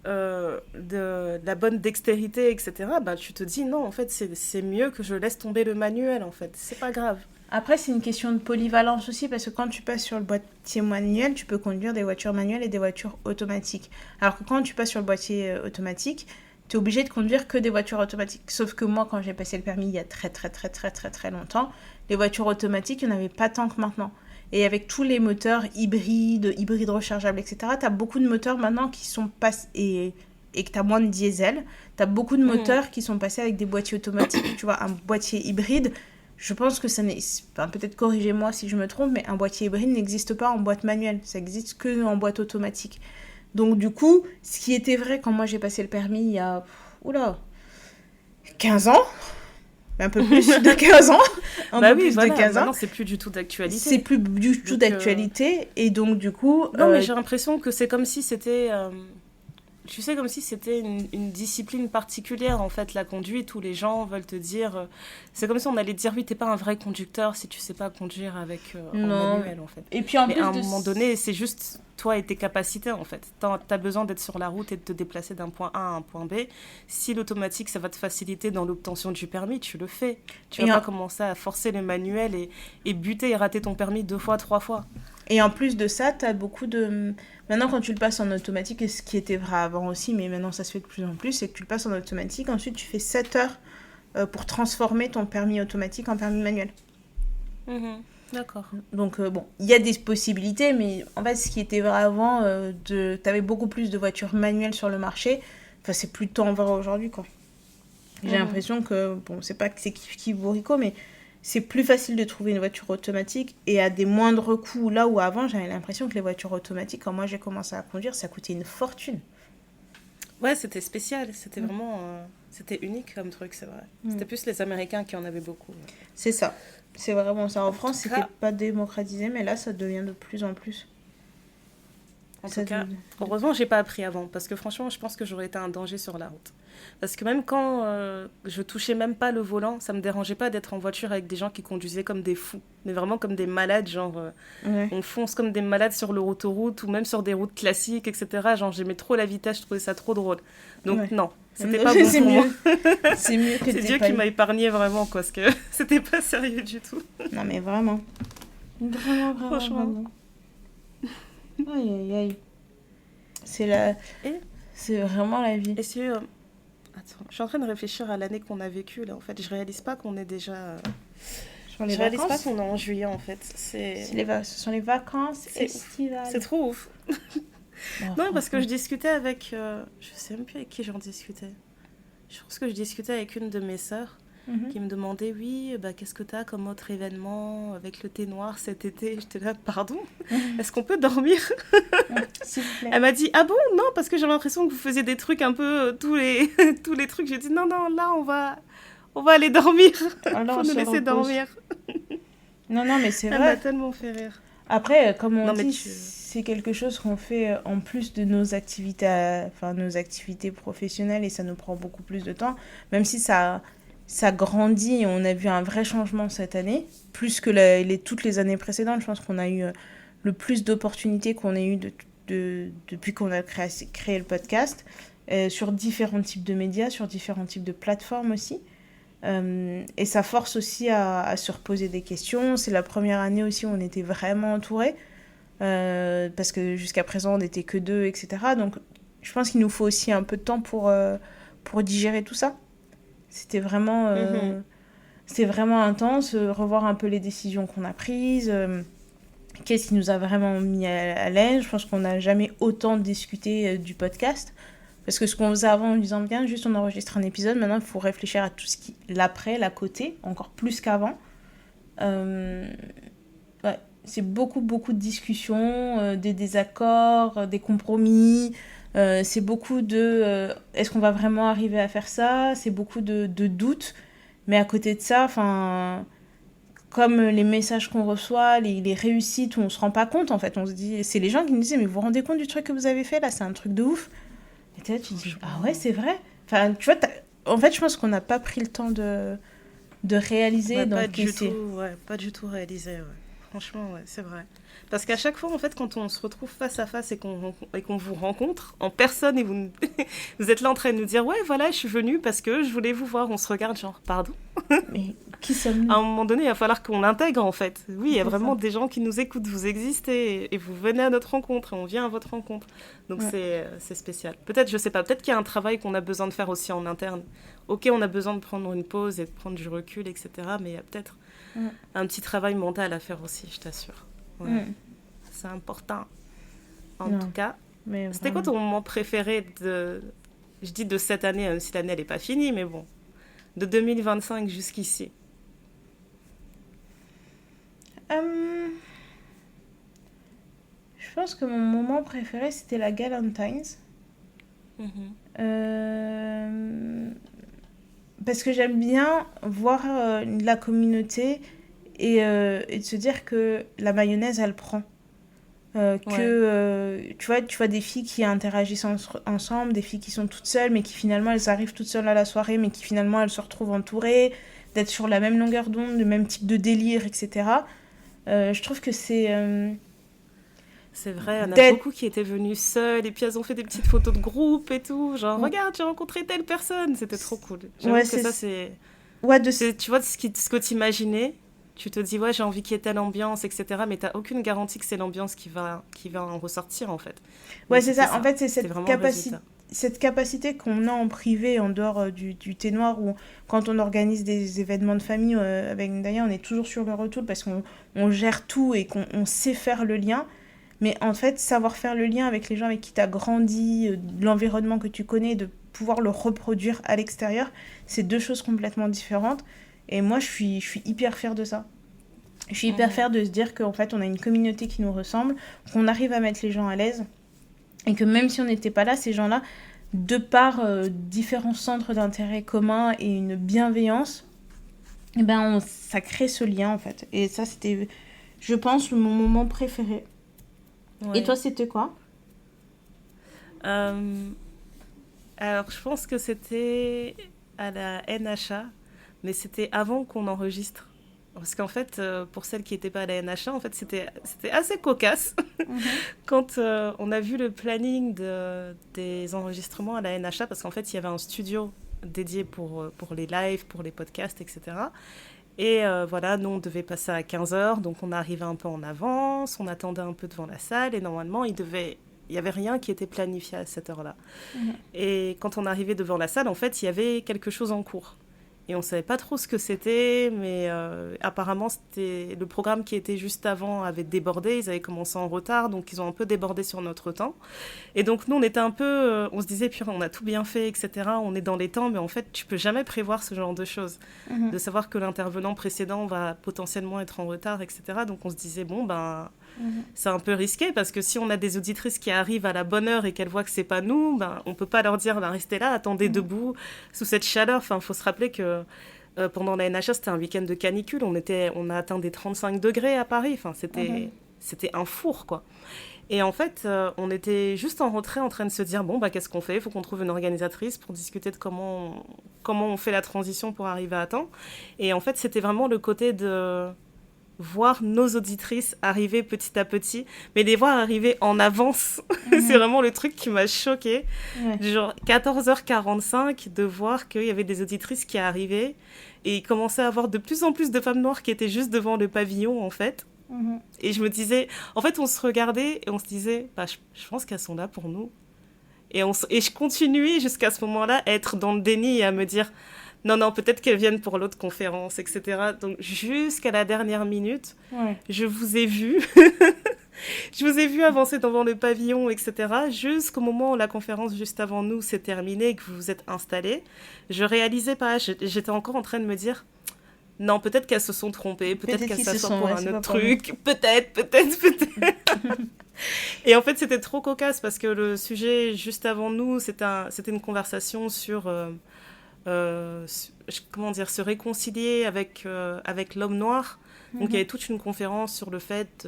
de la bonne dextérité, etc., tu te dis non, en fait, c'est mieux que je laisse tomber le manuel, en fait. C'est pas grave. Après, c'est une question de polyvalence aussi, parce que quand tu passes sur le boîtier manuel, tu peux conduire des voitures manuelles et des voitures automatiques. Alors que quand tu passes sur le boîtier automatique, tu es obligé de conduire que des voitures automatiques. Sauf que moi, quand j'ai passé le permis il y a très très très très très très longtemps, les voitures automatiques, il n'y en avait pas tant que maintenant. Et avec tous les moteurs hybrides rechargeables, etc., tu as beaucoup de moteurs maintenant qui sont passés, et que tu as moins de diesel, tu as beaucoup de moteurs qui sont passés avec des boîtiers automatiques. Tu vois, un boîtier hybride, je pense que ça n'est... peut-être corrigez-moi si je me trompe, mais un boîtier hybride n'existe pas en boîte manuelle. Ça existe que en boîte automatique. Donc du coup, ce qui était vrai quand moi j'ai passé le permis il y a 15 ans, mais un peu plus de 15 ans. Bah oui, voilà, maintenant c'est plus du tout d'actualité. C'est plus du tout d'actualité, et donc du coup... Non, mais j'ai l'impression que c'est comme si c'était... Tu sais, comme si c'était une discipline particulière, en fait, la conduite, où les gens veulent te dire... c'est comme si on allait te dire, oui, t'es pas un vrai conducteur si tu sais pas conduire avec en manuel, en fait. Et puis en mais plus à un moment donné, c'est juste toi et tes capacités, en fait. T'as besoin d'être sur la route et de te déplacer d'un point A à un point B. Si l'automatique, ça va te faciliter dans l'obtention du permis, tu le fais. Tu vas pas commencer à forcer le manuel et buter et rater ton permis 2 fois, 3 fois. Et en plus de ça, t'as beaucoup de... Maintenant, quand tu le passes en automatique, et ce qui était vrai avant aussi, mais maintenant ça se fait de plus en plus, c'est que tu le passes en automatique. Ensuite, tu fais 7 heures pour transformer ton permis automatique en permis manuel. D'accord. Donc, bon, il y a des possibilités, mais en fait, ce qui était vrai avant, t'avais beaucoup plus de voitures manuelles sur le marché. Enfin, c'est plus tant vrai aujourd'hui, quoi. J'ai l'impression que, bon, c'est pas que c'est kiff bourrico, mais c'est plus facile de trouver une voiture automatique et à des moindres coûts. Là où avant, j'avais l'impression que les voitures automatiques, quand moi j'ai commencé à conduire, ça coûtait une fortune. Ouais, c'était spécial. C'était vraiment... c'était unique comme truc, c'est vrai. C'était plus les Américains qui en avaient beaucoup. C'est ça. C'est vraiment ça. En France, c'était pas démocratisé, mais là, ça devient de plus en plus. En tout cas, heureusement, j'ai pas appris avant, parce que franchement, je pense que j'aurais été un danger sur la route. Parce que même quand je touchais même pas le volant, ça me dérangeait pas d'être en voiture avec des gens qui conduisaient comme des fous, mais vraiment comme des malades, genre on fonce comme des malades sur l'autoroute ou même sur des routes classiques, etc. Genre j'aimais trop la vitesse, je trouvais ça trop drôle. Donc non, c'était pas bon pour moi. C'est mieux que c'est Dieu qui m'a épargné vraiment, quoi, parce que c'était pas sérieux du tout. Non mais vraiment. Vraiment. Franchement. Aïe, aïe, aïe. C'est vraiment la vie. Et si... Attends, je suis en train de réfléchir à l'année qu'on a vécue, là, en fait. Je réalise pas qu'on est déjà... Je réalise pas qu'on est en juillet, en fait. Ce sont les vacances estivales. C'est trop ouf. Non, parce que je discutais avec... je sais même plus avec qui j'en discutais. Je pense que je discutais avec une de mes sœurs qui me demandait, oui, qu'est-ce que t'as comme autre événement avec le thé noir cet été? J'étais là, pardon, est-ce qu'on peut dormir? S'il vous plaît. Elle m'a dit, ah bon, non, parce que j'avais l'impression que vous faisiez des trucs un peu, tous les trucs. J'ai dit, non, là, on va aller dormir. Alors, faut nous laisser dormir. Non, mais c'est vrai. Elle m'a tellement fait rire. Après, comme on dit, c'est quelque chose qu'on fait en plus de nos activités, nos activités professionnelles, et ça nous prend beaucoup plus de temps, même si ça grandit et on a vu un vrai changement cette année, plus que toutes les années précédentes. Je pense qu'on a eu le plus d'opportunités qu'on ait eu depuis qu'on a créé le podcast, sur différents types de médias, sur différents types de plateformes aussi. Et ça force aussi à se reposer des questions. C'est la première année aussi où on était vraiment entourés, parce que jusqu'à présent on n'était que 2, etc. Donc je pense qu'il nous faut aussi un peu de temps pour digérer tout ça. C'était vraiment intense, revoir un peu les décisions qu'on a prises, qu'est-ce qui nous a vraiment mis à l'aise. Je pense qu'on n'a jamais autant discuté du podcast. Parce que ce qu'on faisait avant en disant bien, juste on enregistre un épisode, maintenant il faut réfléchir à tout ce qui l'après, l'à côté, encore plus qu'avant. C'est beaucoup de discussions, des désaccords, des compromis. C'est beaucoup de est-ce qu'on va vraiment arriver à faire ça? C'est beaucoup de doutes. Mais à côté de ça, comme les messages qu'on reçoit, les réussites où on se rend pas compte, en fait, on se dit, c'est les gens qui nous disaient, mais vous vous rendez compte du truc que vous avez fait là, c'est un truc de ouf. Et là, tu te dis, ah ouais, c'est vrai. Enfin, tu vois, en fait, je pense qu'on n'a pas pris le temps de réaliser. Pas du tout réalisé, ouais. Franchement, ouais, c'est vrai. Parce qu'à chaque fois, en fait, quand on se retrouve face à face et qu'on vous rencontre en personne et vous êtes là en train de nous dire « Ouais, voilà, je suis venue parce que je voulais vous voir », on se regarde genre « Pardon ?» Mais qui sommes-nous? À un moment donné, il va falloir qu'on intègre, en fait. Oui, il y a vraiment des gens qui nous écoutent, vous existez et vous venez à notre rencontre et on vient à votre rencontre. Donc c'est spécial. Peut-être, je sais pas, peut-être qu'il y a un travail qu'on a besoin de faire aussi en interne. Ok, on a besoin de prendre une pause et de prendre du recul, etc. Mais il y a peut-être un petit travail mental à faire aussi, je t'assure. Ouais. C'est important. En tout cas, c'était quoi ton moment préféré je dis de cette année, même si l'année elle n'est pas finie, mais bon, de 2025 jusqu'ici? Je pense que mon moment préféré, c'était la Galentine's. parce que j'aime bien voir la communauté et de se dire que la mayonnaise, elle prend. Ouais. Tu vois des filles qui interagissent ensemble, des filles qui sont toutes seules, mais qui finalement elles arrivent toutes seules à la soirée, mais qui finalement elles se retrouvent entourées, d'être sur la même longueur d'onde, le même type de délire, etc. Je trouve que C'est vrai, il y en a d'être. beaucoup qui étaient venus seuls et puis elles ont fait des petites photos de groupe et tout. Genre, Ouais, regarde, j'ai rencontré telle personne. C'était trop cool. ouais, J'avoue que ça, c'est. ouais, Tu vois, ce que tu imaginais, tu te dis, ouais, j'ai envie qu'il y ait telle ambiance, etc. Mais t'as aucune garantie que c'est l'ambiance qui va en ressortir, en fait. Mais ouais, c'est c'était ça. En ça. fait, c'est C'était vraiment le résultat. cette capacité qu'on a en privé, en dehors du thé noir, où quand on organise des événements de famille avec Ndaya, on est toujours sur le retour parce qu'on gère tout et qu'on sait faire le lien. Mais en fait, savoir faire le lien avec les gens avec qui tu as grandi, l'environnement que tu connais, de pouvoir le reproduire à l'extérieur, c'est deux choses complètement différentes. Et moi, je suis hyper fière de ça. Je suis hyper Mhm. fière de se dire qu'en fait, on a une communauté qui nous ressemble, qu'on arrive à mettre les gens à l'aise, et que même si on n'était pas là, ces gens-là, de par différents centres d'intérêt communs et une bienveillance, eh ben ça crée ce lien en fait. Et ça, c'était, je pense, mon moment préféré. Et toi, Ouais. c'était quoi? Euh, alors, je pense que c'était à la NHA, mais c'était avant qu'on enregistre. Parce qu'en fait, pour celles qui n'étaient pas à la NHA, en fait, c'était assez cocasse. Mhm. Quand on a vu le planning des enregistrements à la NHA, parce qu'en fait, il y avait un studio dédié pour les lives, pour les podcasts, etc. Et voilà, nous, on devait passer à 15 heures, donc on arrivait un peu en avance, on attendait un peu devant la salle, et normalement, il n'y avait rien qui était planifié à cette heure-là. Mhm. Et quand on arrivait devant la salle, en fait, il y avait quelque chose en cours. Et on ne savait pas trop ce que c'était, mais apparemment, c'était le programme qui était juste avant avait débordé. Ils avaient commencé en retard, donc ils ont un peu débordé sur notre temps. Et donc, nous, on était un peu. On se disait, puis on a tout bien fait, etc. On est dans les temps, mais en fait, tu peux jamais prévoir ce genre de choses. De Mhm. savoir que l'intervenant précédent va potentiellement être en retard, etc. Donc, on se disait, bon, ben, Mhm. c'est un peu risqué parce que si on a des auditrices qui arrivent à la bonne heure et qu'elles voient que c'est pas nous, ben, on peut pas leur dire ben, restez là, attendez Mhm. debout sous cette chaleur. Enfin, faut se rappeler que pendant la NHA, c'était un week-end de canicule. On a atteint des 35 degrés à Paris. Enfin, Mhm. c'était un four, quoi. Et en fait, on était juste en retrait en train de se dire bon, bah, qu'est-ce qu'on fait? Il faut qu'on trouve une organisatrice pour discuter de comment on fait la transition pour arriver à temps. Et en fait, c'était vraiment le côté de voir nos auditrices arriver petit à petit, mais les voir arriver en avance, c'est Mhm. vraiment le truc qui m'a choquée. Ouais. Genre 14h45, de voir qu'il y avait des auditrices qui arrivaient et il commençait à avoir de plus en plus de femmes noires qui étaient juste devant le pavillon, en fait. Mhm. Et je me disais, en fait, on se regardait et on se disait, bah, je pense qu'elles sont là pour nous. Et je continuais jusqu'à ce moment-là à être dans le déni et à me dire, non, non, peut-être qu'elles viennent pour l'autre conférence, etc. Donc, jusqu'à la dernière minute, Ouais. je vous ai vu. Je vous ai vu avancer devant le pavillon, etc. Jusqu'au moment où la conférence juste avant nous s'est terminée et que vous vous êtes installés. Je réalisais pas. J'étais encore en train de me dire, non, peut-être qu'elles se sont trompées, peut-être Peut-être qu'elles qu'ils se s'assoient sont, pour ouais, un c'est autre pas pour nous. truc. Peut-être. Et en fait, c'était trop cocasse parce que le sujet juste avant nous, c'était une conversation sur comment dire, se réconcilier avec l'homme noir. Donc il y Mhm. avait toute une conférence sur le fait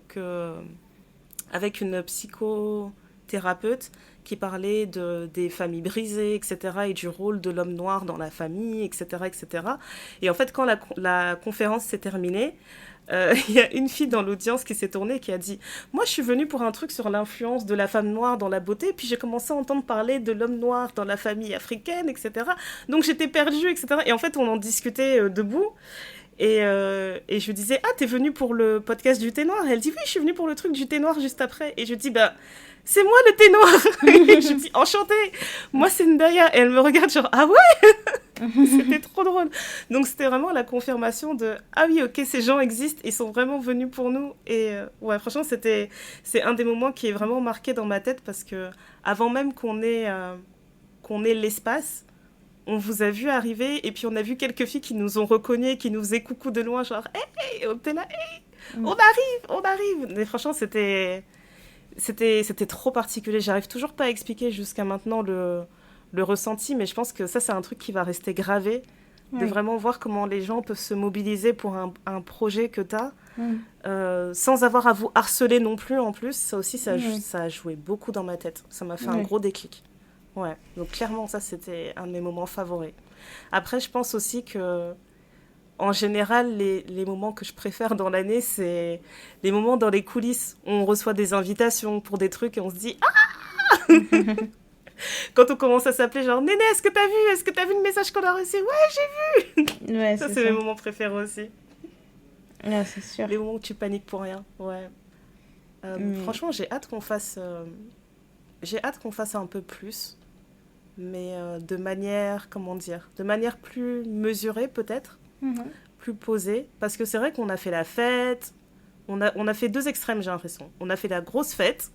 que avec une psychothérapeute qui parlait des familles brisées, etc., et du rôle de l'homme noir dans la famille, etc., etc. Et en fait, quand la conférence s'est terminée, il y a une fille dans l'audience qui s'est tournée et qui a dit moi je suis venue pour un truc sur l'influence de la femme noire dans la beauté, puis j'ai commencé à entendre parler de l'homme noir dans la famille africaine, etc. Donc j'étais perdue, etc. Et en fait on en discutait debout. Et je lui disais ah t'es venue pour le podcast du thé noir? Et elle dit oui je suis venue pour le truc du thé noir juste après. Et je dis bah c'est moi le thé noir. Et je dis enchantée, moi c'est Ndaya. Et elle me regarde genre ah ouais. C'était trop drôle. Donc c'était vraiment la confirmation de ah oui ok ces gens existent, ils sont vraiment venus pour nous. Et ouais franchement c'est un des moments qui est vraiment marqué dans ma tête parce que avant même qu'on ait l'espace, on vous a vu arriver et puis on a vu quelques filles qui nous ont reconnus, qui nous faisaient coucou de loin genre hey, on était là, hey, Mhm. on arrive. Mais franchement c'était trop particulier. J'arrive toujours pas à expliquer jusqu'à maintenant le ressenti, mais je pense que ça, c'est un truc qui va rester gravé, de vraiment voir comment les gens peuvent se mobiliser pour un projet que tu as, sans avoir à vous harceler non plus, en plus. Ça aussi, ça a joué beaucoup dans ma tête. Ça m'a fait un gros déclic. Ouais, donc clairement, ça, c'était un de mes moments favoris. Après, je pense aussi que, en général, les moments que je préfère dans l'année, c'est les moments dans les coulisses où on reçoit des invitations pour des trucs et on se dit « Ah !» Quand on commence à s'appeler genre « Néné, est-ce que t'as vu le message qu'on a reçu ?»« Ouais, j'ai vu !» Ouais, Ça, c'est mes moments préférés aussi. Ouais, c'est sûr. Les moments où tu paniques pour rien, ouais. Franchement, j'ai hâte qu'on fasse un peu plus, mais de manière, comment dire, de manière plus mesurée peut-être, plus posée, parce que c'est vrai qu'on a fait la fête, on a fait deux extrêmes, j'ai l'impression. On a fait la grosse fête,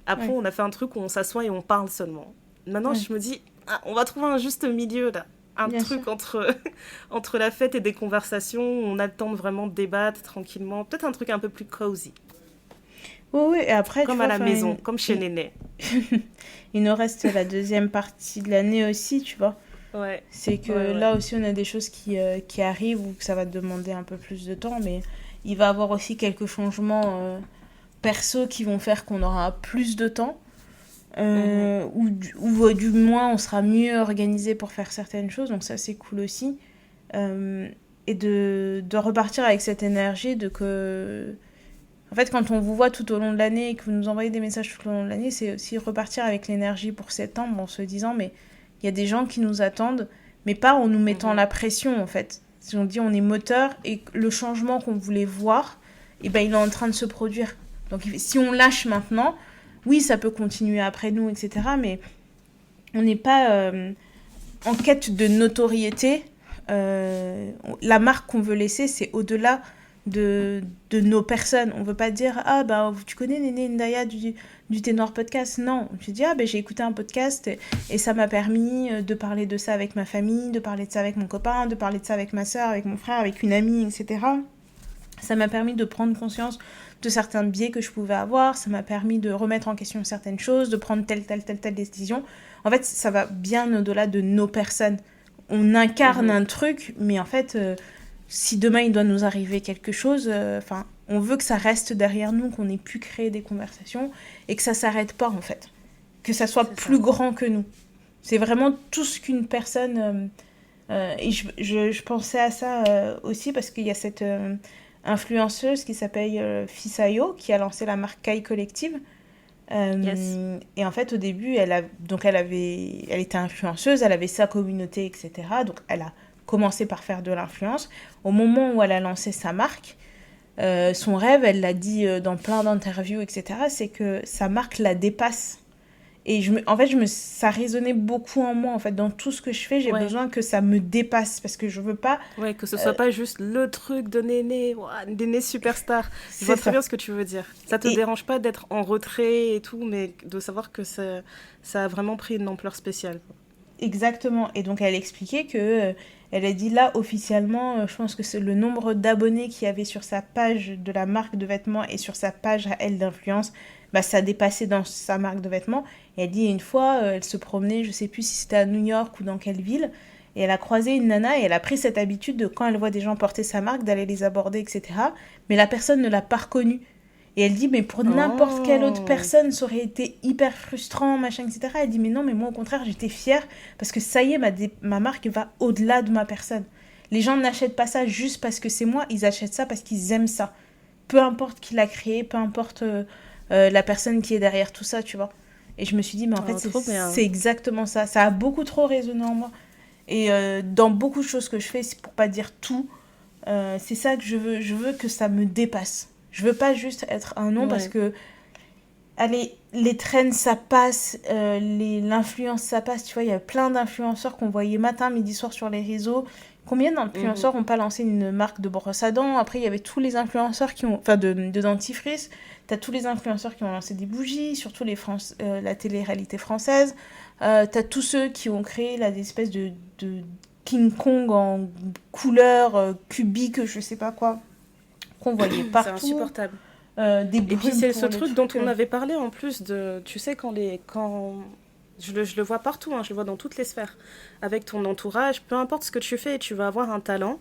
après on a fait un truc où on s'assoit et on parle seulement. Maintenant, je me dis, on va trouver un juste milieu là. Bien truc sûr. entre la fête et des conversations où on a le temps de vraiment débattre tranquillement. Peut-être un truc un peu plus cozy. Oui, et après, comme à la maison, comme chez Néné. Il nous reste la deuxième partie de l'année aussi, tu vois. Ouais. C'est que là aussi, on a des choses qui arrivent ou que ça va demander un peu plus de temps, mais il va y avoir aussi quelques changements perso qui vont faire qu'on aura plus de temps. Ou du moins on sera mieux organisé pour faire certaines choses, donc ça c'est cool aussi, et de repartir avec cette énergie de que en fait quand on vous voit tout au long de l'année et que vous nous envoyez des messages tout au long de l'année, c'est aussi repartir avec l'énergie pour septembre en se disant mais il y a des gens qui nous attendent, mais pas en nous mettant la pression en fait. Si on dit on est moteur et le changement qu'on voulait voir, et ben il est en train de se produire, donc si on lâche maintenant, oui, ça peut continuer après nous, etc. Mais on n'est pas en quête de notoriété. La marque qu'on veut laisser, c'est au-delà de nos personnes. On ne veut pas dire « Ah, bah, tu connais Néné Ndaya du Ténor Podcast ?» Non, je dis « Ah, bah, j'ai écouté un podcast et ça m'a permis de parler de ça avec ma famille, de parler de ça avec mon copain, de parler de ça avec ma soeur, avec mon frère, avec une amie, etc. » Ça m'a permis de prendre conscience de certains biais que je pouvais avoir, ça m'a permis de remettre en question certaines choses, de prendre telle décision. En fait, ça va bien au-delà de nos personnes. On incarne un truc, mais en fait, si demain il doit nous arriver quelque chose, on veut que ça reste derrière nous, qu'on ait pu créer des conversations et que ça s'arrête pas, en fait. Que ça soit plus grand que nous. C'est vraiment tout ce qu'une personne... et je pensais à ça aussi parce qu'il y a cette... influenceuse qui s'appelle Fisayo, qui a lancé la marque Kai Collective. Et en fait, au début, elle était influenceuse, elle avait sa communauté, etc. Donc, elle a commencé par faire de l'influence. Au moment où elle a lancé sa marque, son rêve, elle l'a dit dans plein d'interviews, etc., c'est que sa marque la dépasse. Et ça résonnait beaucoup en moi. En fait, dans tout ce que je fais, j'ai besoin que ça me dépasse parce que je veux pas... Ouais, que ce soit pas juste le truc de Néné, Néné superstar. Je vois très bien ce que tu veux dire. Ça te dérange pas d'être en retrait et tout, mais de savoir que ça a vraiment pris une ampleur spéciale. Exactement. Et donc, elle expliquait que... elle a dit là, officiellement, je pense que c'est le nombre d'abonnés qu'il y avait sur sa page de la marque de vêtements et sur sa page à elle d'influence, ça dépassait dans sa marque de vêtements. Et elle dit, une fois, elle se promenait, je sais plus si c'était à New York ou dans quelle ville, et elle a croisé une nana et elle a pris cette habitude de, quand elle voit des gens porter sa marque, d'aller les aborder, etc. Mais la personne ne l'a pas reconnue. Et elle dit, mais pour n'importe quelle autre personne, ça aurait été hyper frustrant, machin, etc. Elle dit, mais non, mais moi, au contraire, j'étais fière parce que ça y est, ma marque va au-delà de ma personne. Les gens n'achètent pas ça juste parce que c'est moi, ils achètent ça parce qu'ils aiment ça. Peu importe qui l'a créé, peu importe la personne qui est derrière tout ça, tu vois. Et je me suis dit, mais en fait, c'est exactement ça. Ça a beaucoup trop résonné en moi. Et dans beaucoup de choses que je fais, c'est pour pas dire tout, c'est ça que je veux. Je veux que ça me dépasse. Je veux pas juste être un nom parce que, allez, les trends, ça passe, l'influence, ça passe. Tu vois, il y a plein d'influenceurs qu'on voyait matin, midi, soir sur les réseaux. Combien d'influenceurs n'ont pas lancé une marque de brosse à dents? Après, il y avait tous les influenceurs qui ont... Enfin, de dentifrice. T'as tous les influenceurs qui ont lancé des bougies, surtout la télé-réalité française. T'as tous ceux qui ont créé des espèces de King Kong en couleur cubique, je sais pas quoi, qu'on voyait partout. C'est insupportable. Des et puis c'est ce truc dont on avait parlé en plus, tu sais, quand Je le vois partout, hein, je le vois dans toutes les sphères. Avec ton entourage, peu importe ce que tu fais, tu vas avoir un talent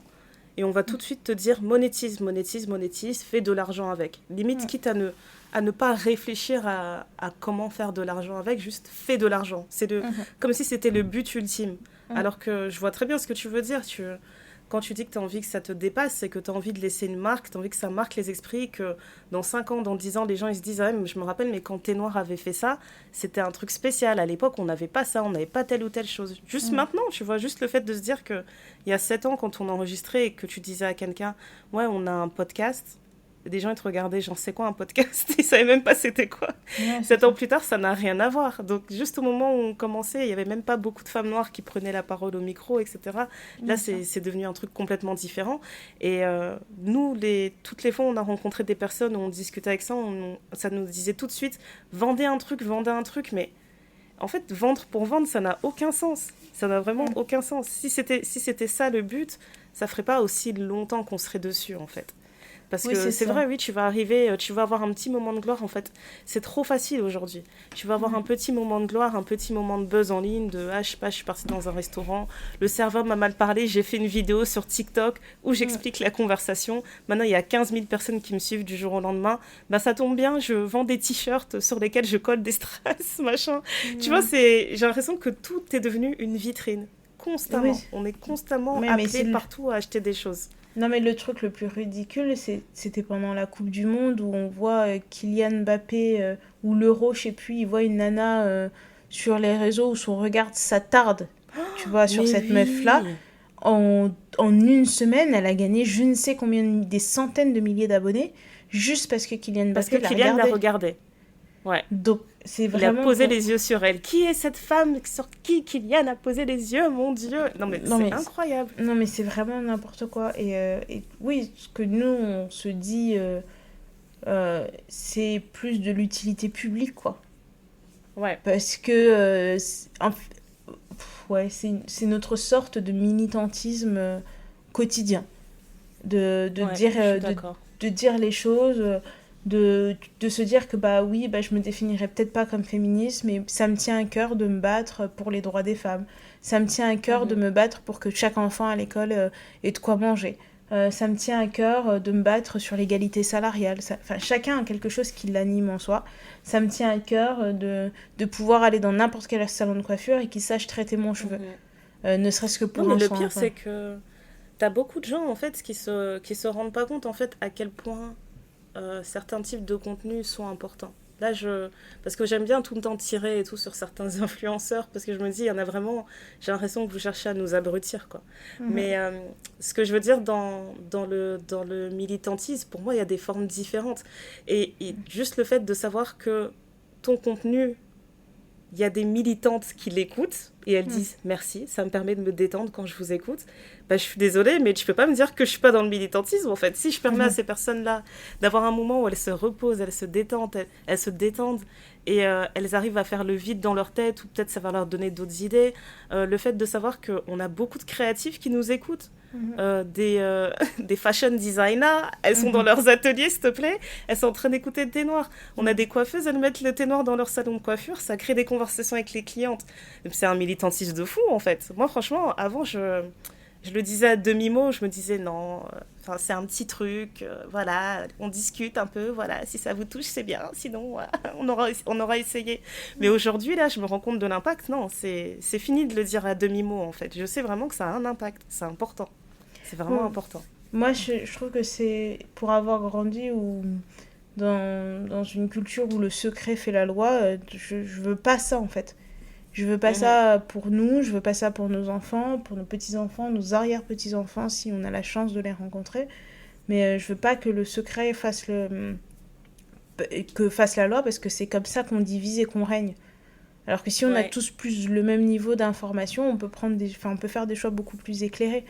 et on va tout de suite te dire monétise, monétise, monétise, fais de l'argent avec. Limite, Mm. quitte à ne pas réfléchir à comment faire de l'argent avec, juste fais de l'argent. Mhm. Comme si c'était le but ultime. Mhm. Alors que je vois très bien ce que tu veux dire. Quand tu dis que tu as envie que ça te dépasse, c'est que tu as envie de laisser une marque, tu as envie que ça marque les esprits, que dans 5 ans, dans 10 ans, les gens ils se disent ah, mais je me rappelle, mais quand Thé Noir avait fait ça, c'était un truc spécial. À l'époque, on n'avait pas ça, on n'avait pas telle ou telle chose. Juste Mhm. maintenant, tu vois, juste le fait de se dire qu'il y a 7 ans, quand on enregistrait et que tu disais à quelqu'un ouais, on a un podcast, des gens ils te regardaient, genre c'est quoi un podcast? Ils savaient même pas c'était quoi. Ouais, c'est 7 ans ça. plus tard, ça n'a rien à voir. Donc, juste au moment où on commençait, il n'y avait même pas beaucoup de femmes noires qui prenaient la parole au micro, etc. Là, C'est ça. c'est devenu un truc complètement différent. Et nous, toutes les fois où on a rencontré des personnes, où on discutait avec ça, ça nous disait tout de suite, vendez un truc, vendez un truc. Mais en fait, vendre pour vendre, ça n'a aucun sens. Ça n'a vraiment Mm. aucun sens. Si c'était ça le but, ça ferait pas aussi longtemps qu'on serait dessus, en fait. Parce Oui, que c'est c'est ça. vrai, oui, tu vas arriver, tu vas avoir un petit moment de gloire, en fait. C'est trop facile aujourd'hui. Tu vas avoir un Mm. petit moment de gloire, un petit moment de buzz en ligne, ah, je sais pas, je suis partie dans un restaurant, le serveur m'a mal parlé, j'ai fait une vidéo sur TikTok où Mm. j'explique la conversation. Maintenant, il y a 15 000 personnes qui me suivent du jour au lendemain. Bah, ça tombe bien, je vends des t-shirts sur lesquels je colle des strass, machin. Tu vois, Mm. j'ai l'impression que tout est devenu une vitrine. Oui, Constamment. On est constamment oui, mais appelé partout à acheter des choses. non, mais le truc le plus ridicule, c'était pendant la Coupe du Monde où on voit Kylian Mbappé ou l'Euro, je sais plus, il voit une nana sur les réseaux où son regard s'attarde, tu vois, sur Mais cette meuf-là. oui! En une semaine, elle a gagné je ne sais combien, des centaines de milliers d'abonnés, juste parce que Kylian Parce que Mbappé l'a Kylian la regardée. regardait. Ouais. Donc, c'est Il a vraiment posé pour... les yeux sur elle. Qui est cette femme sur qui Kylian a posé les yeux, mon Dieu? Non mais Non, c'est mais incroyable. non, mais c'est vraiment n'importe quoi. Et oui, ce que nous, on se dit, c'est plus de l'utilité publique, quoi. Ouais, Parce que, ouais, c'est notre sorte de militantisme quotidien. De ouais, dire, je suis d'accord. de dire les choses, de se dire que, bah oui, bah, je me définirais peut-être pas comme féministe, mais ça me tient à cœur de me battre pour les droits des femmes. Ça me tient à cœur de Mhm, me battre pour que chaque enfant à l'école ait de quoi manger. Ça me tient à cœur de me battre sur l'égalité salariale. Enfin, chacun a quelque chose qui l'anime en soi. Ça me tient à cœur de pouvoir aller dans n'importe quel salon de coiffure et qu'il sache traiter mon cheveu. mhm. Ne serait-ce que Non pour mais un le soin. pire Enfin, c'est que t'as beaucoup de gens en fait qui se rendent pas compte en fait à quel point certains types de contenus sont importants. Là, parce que j'aime bien tout le temps tirer et tout sur certains influenceurs, parce que je me dis, il y en a vraiment, j'ai l'impression que vous cherchez à nous abrutir, quoi. mhm, Mais ce que je veux dire dans le militantisme, pour moi, il y a des formes différentes. Et juste le fait de savoir que ton contenu, il y a des militantes qui l'écoutent et elles mhm, disent merci, ça me permet de me détendre quand je vous écoute. Bah, je suis désolée, mais tu peux pas me dire que je suis pas dans le militantisme en fait. Si je permets à mhm, ces personnes-là d'avoir un moment où elles se reposent, elles se détendent et elles arrivent à faire le vide dans leur tête ou peut-être ça va leur donner d'autres idées. Le fait de savoir qu'on a beaucoup de créatifs qui nous écoutent. mhm, Des fashion designers, elles sont dans mhm, leurs ateliers, s'il te plaît, elles sont en train d'écouter le thé noir. On a des coiffeuses, elles mettent le thé noir dans leur salon de coiffure, ça crée des conversations avec les clientes. C'est un militantisme de fou, en fait. Moi, franchement, avant, je le disais à demi-mot, je me disais non, c'est un petit truc, voilà, on discute un peu, voilà, si ça vous touche, c'est bien, sinon, on aura essayé. Mais aujourd'hui, là, je me rends compte de l'impact. Non, c'est fini de le dire à demi-mot, en fait. Je sais vraiment que ça a un impact, c'est important. C'est vraiment mhm. important. Moi, je trouve que c'est pour avoir grandi ou dans une culture où le secret fait la loi, je veux pas ça en fait. Je veux pas Mhm. ça pour nous, je veux pas ça pour nos enfants, pour nos petits-enfants, nos arrière-petits-enfants si on a la chance de les rencontrer. Mais je veux pas que le secret fasse la loi parce que c'est comme ça qu'on divise et qu'on règne. Alors que si on a Ouais, tous plus le même niveau d'information, on peut faire des choix beaucoup plus éclairés.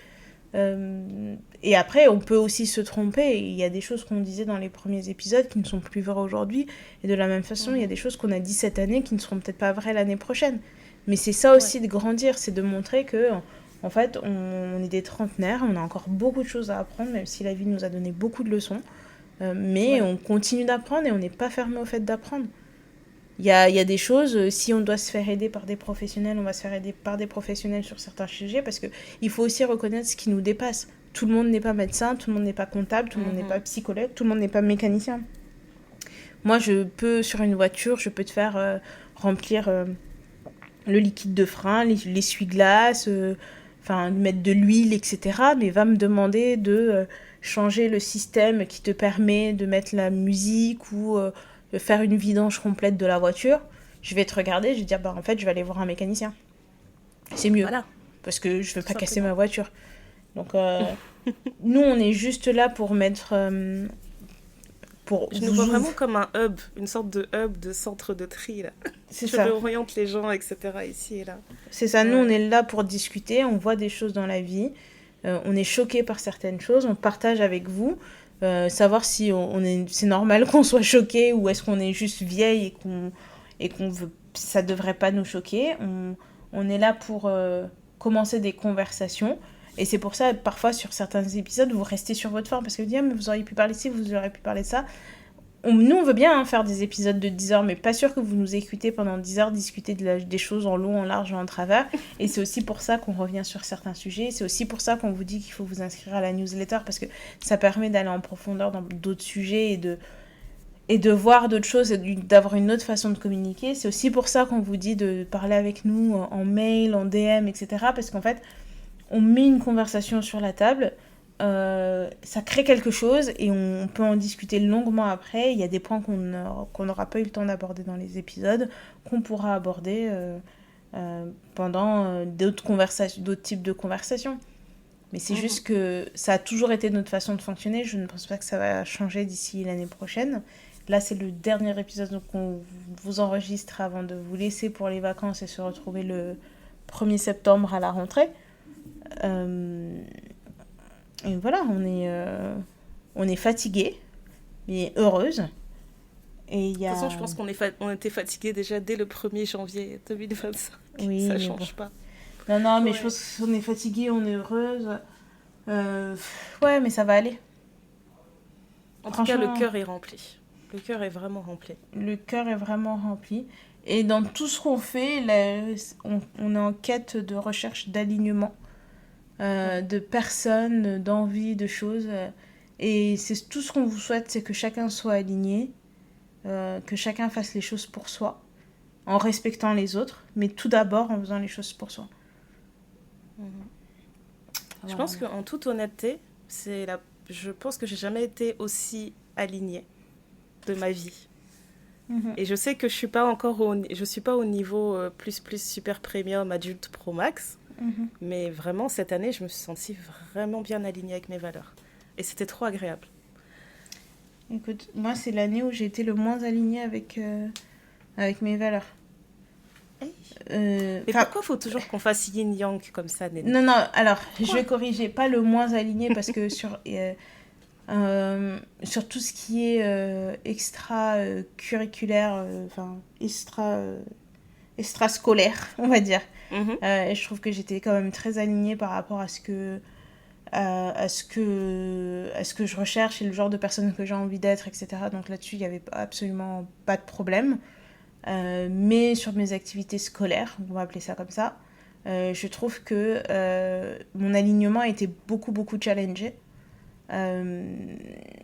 Et après, on peut aussi se tromper. Il y a des choses qu'on disait dans les premiers épisodes qui ne sont plus vraies aujourd'hui. Et de la même façon, il y a mhm. des choses qu'on a dit cette année qui ne seront peut-être pas vraies l'année prochaine. Mais c'est ça Ouais, aussi de grandir, c'est de montrer que, en fait, on est des trentenaires, on a encore beaucoup de choses à apprendre, même si la vie nous a donné beaucoup de leçons. Mais ouais. on continue d'apprendre et on n'est pas fermé au fait d'apprendre. Il y a des choses, si on doit se faire aider par des professionnels, on va se faire aider par des professionnels sur certains sujets, parce que il faut aussi reconnaître ce qui nous dépasse. Tout le monde n'est pas médecin, tout le monde n'est pas comptable, tout le monde n'est pas psychologue, tout le monde n'est pas mécanicien. Moi, sur une voiture, je peux te faire remplir le liquide de frein, l'essuie-glace, mettre de l'huile, etc. Mais va me demander de changer le système qui te permet de mettre la musique ou de faire une vidange complète de la voiture. Je vais te regarder, je vais dire, en fait, je vais aller voir un mécanicien. C'est mieux. Voilà. Parce que je ne veux pas casser ma voiture. Donc, nous, on est juste là pour mettre... Je nous vois vraiment comme un hub, une sorte de hub, de centre de tri, là. C'est ça. Je réoriente les gens, etc., ici et là. C'est ça, nous, on est là pour discuter, on voit des choses dans la vie, on est choqué par certaines choses, on partage avec vous, savoir si c'est normal qu'on soit choqué ou est-ce qu'on est juste vieille et qu'on veut, ça devrait pas nous choquer. On est là pour commencer des conversations. Et c'est pour ça, parfois, sur certains épisodes, vous restez sur votre forme parce que vous dites, mais vous auriez pu parler de ci, vous auriez pu parler de ça. Nous, on veut bien faire des épisodes de 10 heures, mais pas sûr que vous nous écoutez pendant 10 heures discuter des choses en long, en large et en travers. Et c'est aussi pour ça qu'on revient sur certains sujets. C'est aussi pour ça qu'on vous dit qu'il faut vous inscrire à la newsletter parce que ça permet d'aller en profondeur dans d'autres sujets et de voir d'autres choses et d'avoir une autre façon de communiquer. C'est aussi pour ça qu'on vous dit de parler avec nous en mail, en DM, etc. Parce qu'en fait, on met une conversation sur la table, ça crée quelque chose et on peut en discuter longuement après. Il y a des points qu'on n'aura pas eu le temps d'aborder dans les épisodes, qu'on pourra aborder pendant d'autres types de conversations. Mais c'est juste que ça a toujours été notre façon de fonctionner. Je ne pense pas que ça va changer d'ici l'année prochaine. Là, c'est le dernier épisode qu'on vous enregistre avant de vous laisser pour les vacances et se retrouver le 1er septembre à la rentrée. Et voilà, on est fatigué, mais heureuse. Et de toute façon, je pense qu'on était fatigué déjà dès le 1er janvier 2025. Oui, ça ne change pas. Non, mais je pense qu'on est fatigué, on est heureuse. Ouais, mais ça va aller. En tout cas, le cœur est rempli. Le cœur est vraiment rempli. Le cœur est vraiment rempli. Et dans tout ce qu'on fait, on est en quête de recherche d'alignement. De personnes, d'envie, de choses. Et c'est tout ce qu'on vous souhaite, c'est que chacun soit aligné, que chacun fasse les choses pour soi, en respectant les autres, mais tout d'abord en faisant les choses pour soi. Je pense qu'en toute honnêteté, je pense que j'ai jamais été aussi alignée de ma vie. Et je sais que je suis pas au niveau plus super premium adulte pro max. Mais vraiment, cette année, je me suis sentie vraiment bien alignée avec mes valeurs. Et c'était trop agréable. Écoute, moi, c'est l'année où j'ai été le moins alignée avec mes valeurs. Mais pourquoi faut toujours qu'on fasse yin-yang comme ça, Néné ? Non, alors, je vais corriger. Pas le moins aligné parce que sur tout ce qui est extra-curriculaire, extra-scolaire, on va dire. Et je trouve que j'étais quand même très alignée par rapport à ce que je recherche et le genre de personne que j'ai envie d'être, etc. Donc là-dessus, il n'y avait absolument pas de problème. Mais sur mes activités scolaires, on va appeler ça comme ça, je trouve que mon alignement a été beaucoup, beaucoup challengé.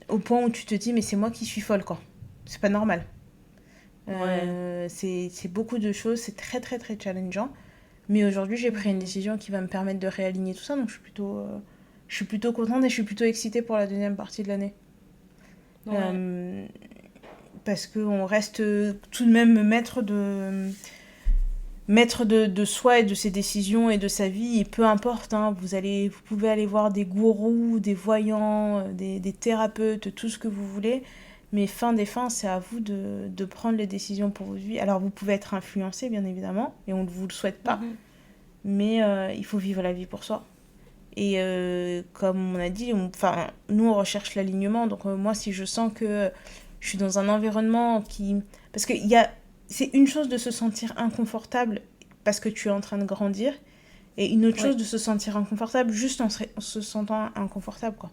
Au point où tu te dis, mais c'est moi qui suis folle, quoi. C'est pas normal. C'est beaucoup de choses, c'est très, très, très challengeant. Mais aujourd'hui, j'ai pris une décision qui va me permettre de réaligner tout ça. Donc, je suis plutôt contente et je suis plutôt excitée pour la deuxième partie de l'année. Parce qu'on reste tout de même maître de soi et de ses décisions et de sa vie. Et peu importe, hein, vous pouvez aller voir des gourous, des voyants, des thérapeutes, tout ce que vous voulez. Mais fin des fins, c'est à vous de prendre les décisions pour votre vie. Alors, vous pouvez être influencé, bien évidemment, et on ne vous le souhaite pas. Mais il faut vivre la vie pour soi. Et comme on a dit, nous, on recherche l'alignement. Donc, moi, si je sens que je suis dans un environnement qui... Parce que c'est une chose de se sentir inconfortable parce que tu es en train de grandir, et une autre chose de se sentir inconfortable juste en se sentant inconfortable, quoi.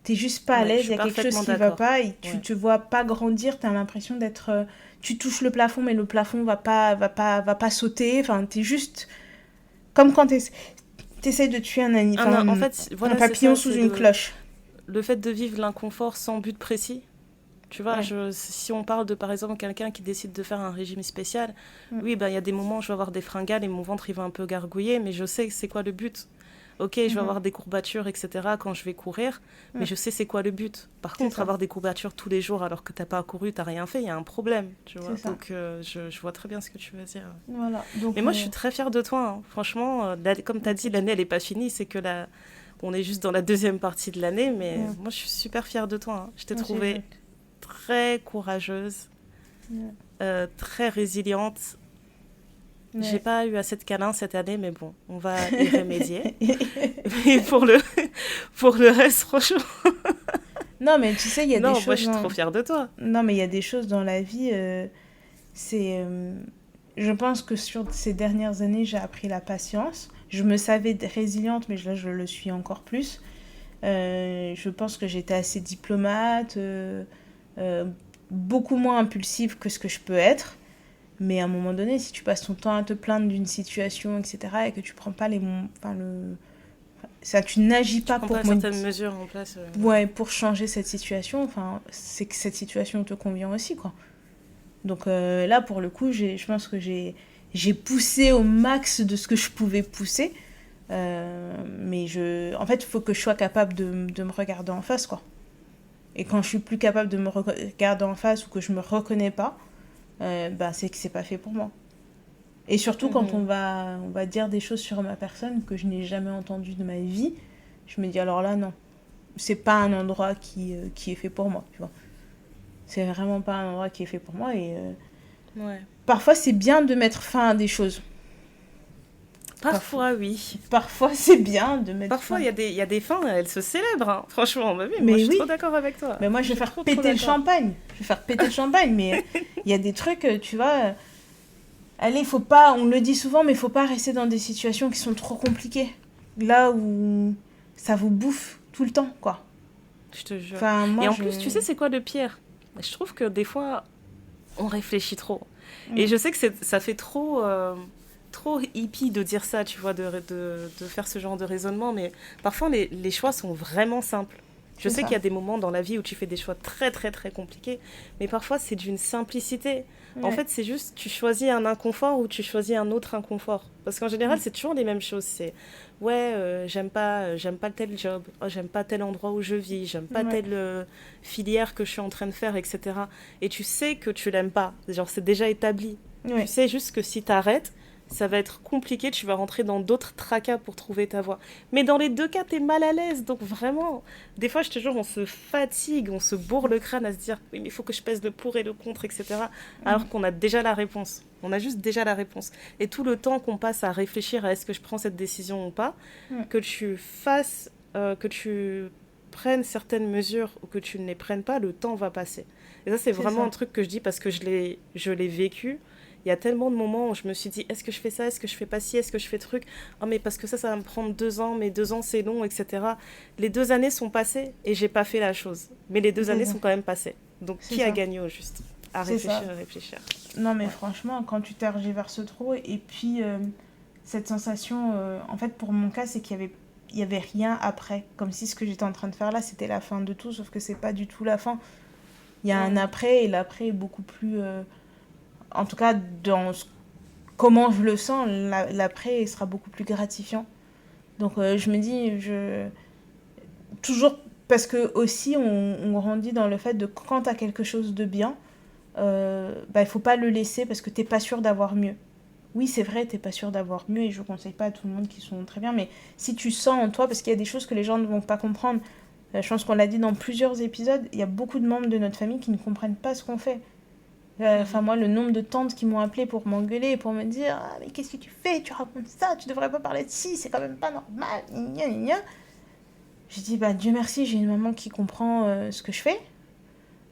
t'es juste pas à Ouais, je l'aise, il suis y a quelque chose parfaitement qui va d'accord. pas et tu Ouais. te vois pas grandir, t'as l'impression d'être... tu touches le plafond, mais le plafond va pas sauter. Enfin, t'es juste... Comme quand t'essayes de tuer En enfin, fait, un voilà, c'est papillon ça, sous c'est une cloche. le fait de vivre l'inconfort sans but précis. Tu vois, Ouais. si on parle de, par exemple, quelqu'un qui décide de faire un régime spécial, Mm. oui, ben, il y a des moments où je vais avoir des fringales et mon ventre, il va un peu gargouiller, mais je sais c'est quoi le but. Ok, je vais Mhm. avoir des courbatures, etc. quand je vais courir, mais Mm. je sais c'est quoi le but. Par C'est contre, ça. avoir des courbatures tous les jours alors que t'as pas couru, t'as rien fait, il y a un problème, tu C'est vois. ça. Donc, je vois très bien ce que tu veux dire. Voilà. Donc, Mais moi, je suis très fière de toi, hein. Franchement, comme tu as dit, merci. l'année, elle n'est pas finie. C'est que on est juste dans la deuxième partie de l'année. Mais Mm. moi, je suis super fière de toi, hein. Je t'ai C'est trouvée gentil. très courageuse, Ouais. très résiliente. J'ai Ouais. pas eu assez de câlins cette année, mais bon, on va y remédier. Et pour le reste, franchement, Non, mais tu sais, il y a des non, moi, je choses suis trop dans... fière de toi. Non, mais il y a des choses dans la vie, c'est... je pense que sur ces dernières années, j'ai appris la patience. Je me savais résiliente, mais là, je le suis encore plus. Je pense que j'étais assez diplomate, euh, beaucoup moins impulsive que ce que je peux être. Mais à un moment donné, si tu passes ton temps à te plaindre d'une situation, etc., et que tu prends pas enfin, ça, tu n'agis Tu pas prends pas certaines mesures en place. Ouais. ouais, pour changer cette situation, enfin, c'est que cette situation te convient aussi, quoi. Donc là, pour le coup, je pense que j'ai poussé au max de ce que je pouvais pousser. Mais en fait, il faut que je sois capable de me regarder en face, quoi. Et quand je suis plus capable de me regarder en face ou que je me reconnais pas, bah, c'est que c'est pas fait pour moi. Et surtout quand Mhm. on va dire des choses sur ma personne que je n'ai jamais entendues de ma vie, je me dis alors là, non. C'est pas un endroit qui est fait pour moi, tu vois. C'est vraiment pas un endroit qui est fait pour moi. Et Ouais. parfois, c'est bien de mettre fin à des choses. Parfois, Parfois, oui. parfois c'est bien de mettre Parfois, fin. il y a des fins, elles se célèbrent, hein. Franchement, bah oui, moi, je Mais suis trop oui, d'accord avec toi. mais moi, je Je vais suis faire trop, trop péter le d'accord. champagne. Je vais faire péter le champagne, mais il y a des trucs, tu vois. Allez, faut pas, on le dit souvent, mais faut pas rester dans des situations qui sont trop compliquées. Là où ça vous bouffe tout le temps, quoi. Je te jure. Enfin, Et moi, en plus, tu sais, c'est quoi le pire? Je trouve que des fois, on réfléchit trop. Et Mm. je sais que ça fait trop, trop hippie de dire ça, tu vois, de faire ce genre de raisonnement, mais parfois, les choix sont vraiment simples. Je C'est sais qu'il ça. y a des moments dans la vie où tu fais des choix très, très, très compliqués, mais parfois, c'est d'une simplicité. En Ouais. fait, c'est juste, tu choisis un inconfort ou tu choisis un autre inconfort. Parce qu'en général, Mm. c'est toujours les mêmes choses. C'est, ouais, j'aime pas tel job, oh, j'aime pas tel endroit où je vis, j'aime pas Ouais. telle filière que je suis en train de faire, etc. Et tu sais que tu l'aimes pas. Genre, c'est déjà établi. Tu Ouais. sais juste que si t'arrêtes, ça va être compliqué, tu vas rentrer dans d'autres tracas pour trouver ta voie. Mais dans les deux cas, t'es mal à l'aise, donc vraiment, des fois, je te jure, on se fatigue, on se bourre le crâne à se dire, oui, mais il faut que je pèse le pour et le contre, etc. Mm. Alors qu'on a déjà la réponse. On a juste déjà la réponse. Et tout le temps qu'on passe à réfléchir à est-ce que je prends cette décision ou pas, Mm. que tu fasses, que tu prennes certaines mesures ou que tu ne les prennes pas, le temps va passer. Et ça, c'est C'est vraiment un ça. truc que je dis parce que je l'ai vécu. Il y a tellement de moments où je me suis dit, est-ce que je fais ça, est-ce que je fais pas ci, est-ce que je fais truc, oh mais parce que ça va me prendre 2 ans, mais 2 ans c'est long, etc. Les 2 années sont passées et j'ai pas fait la chose. Mais les deux C'est années ça. sont quand même passées. Donc C'est qui a ça. gagné au juste? À C'est ça. réfléchir, à réfléchir. Non, mais Ouais. franchement, quand tu tergiverses trop, et puis cette sensation, en fait, pour mon cas, c'est il y avait rien après. Comme si ce que j'étais en train de faire là, c'était la fin de tout, sauf que c'est pas du tout la fin. Il y a un Mm. après, et l'après est beaucoup plus. En tout cas, comment je le sens, l'après sera beaucoup plus gratifiant. Donc je me dis, toujours, parce que aussi, on grandit dans le fait de quand tu as quelque chose de bien, bah, il faut pas le laisser parce que t'es pas sûr d'avoir mieux. Oui, c'est vrai, t'es pas sûr d'avoir mieux et je conseille pas à tout le monde qui sont très bien, mais si tu sens en toi, parce qu'il y a des choses que les gens ne vont pas comprendre, je pense qu'on l'a dit dans plusieurs épisodes, il y a beaucoup de membres de notre famille qui ne comprennent pas ce qu'on fait. Enfin, Mhm. moi, le nombre de tantes qui m'ont appelé pour m'engueuler, pour me dire ah, mais qu'est-ce que tu fais? Tu racontes ça, tu devrais pas parler de ci, c'est quand même pas normal. Gna, gna, gna. J'ai dit bah, Dieu merci, j'ai une maman qui comprend ce que je fais.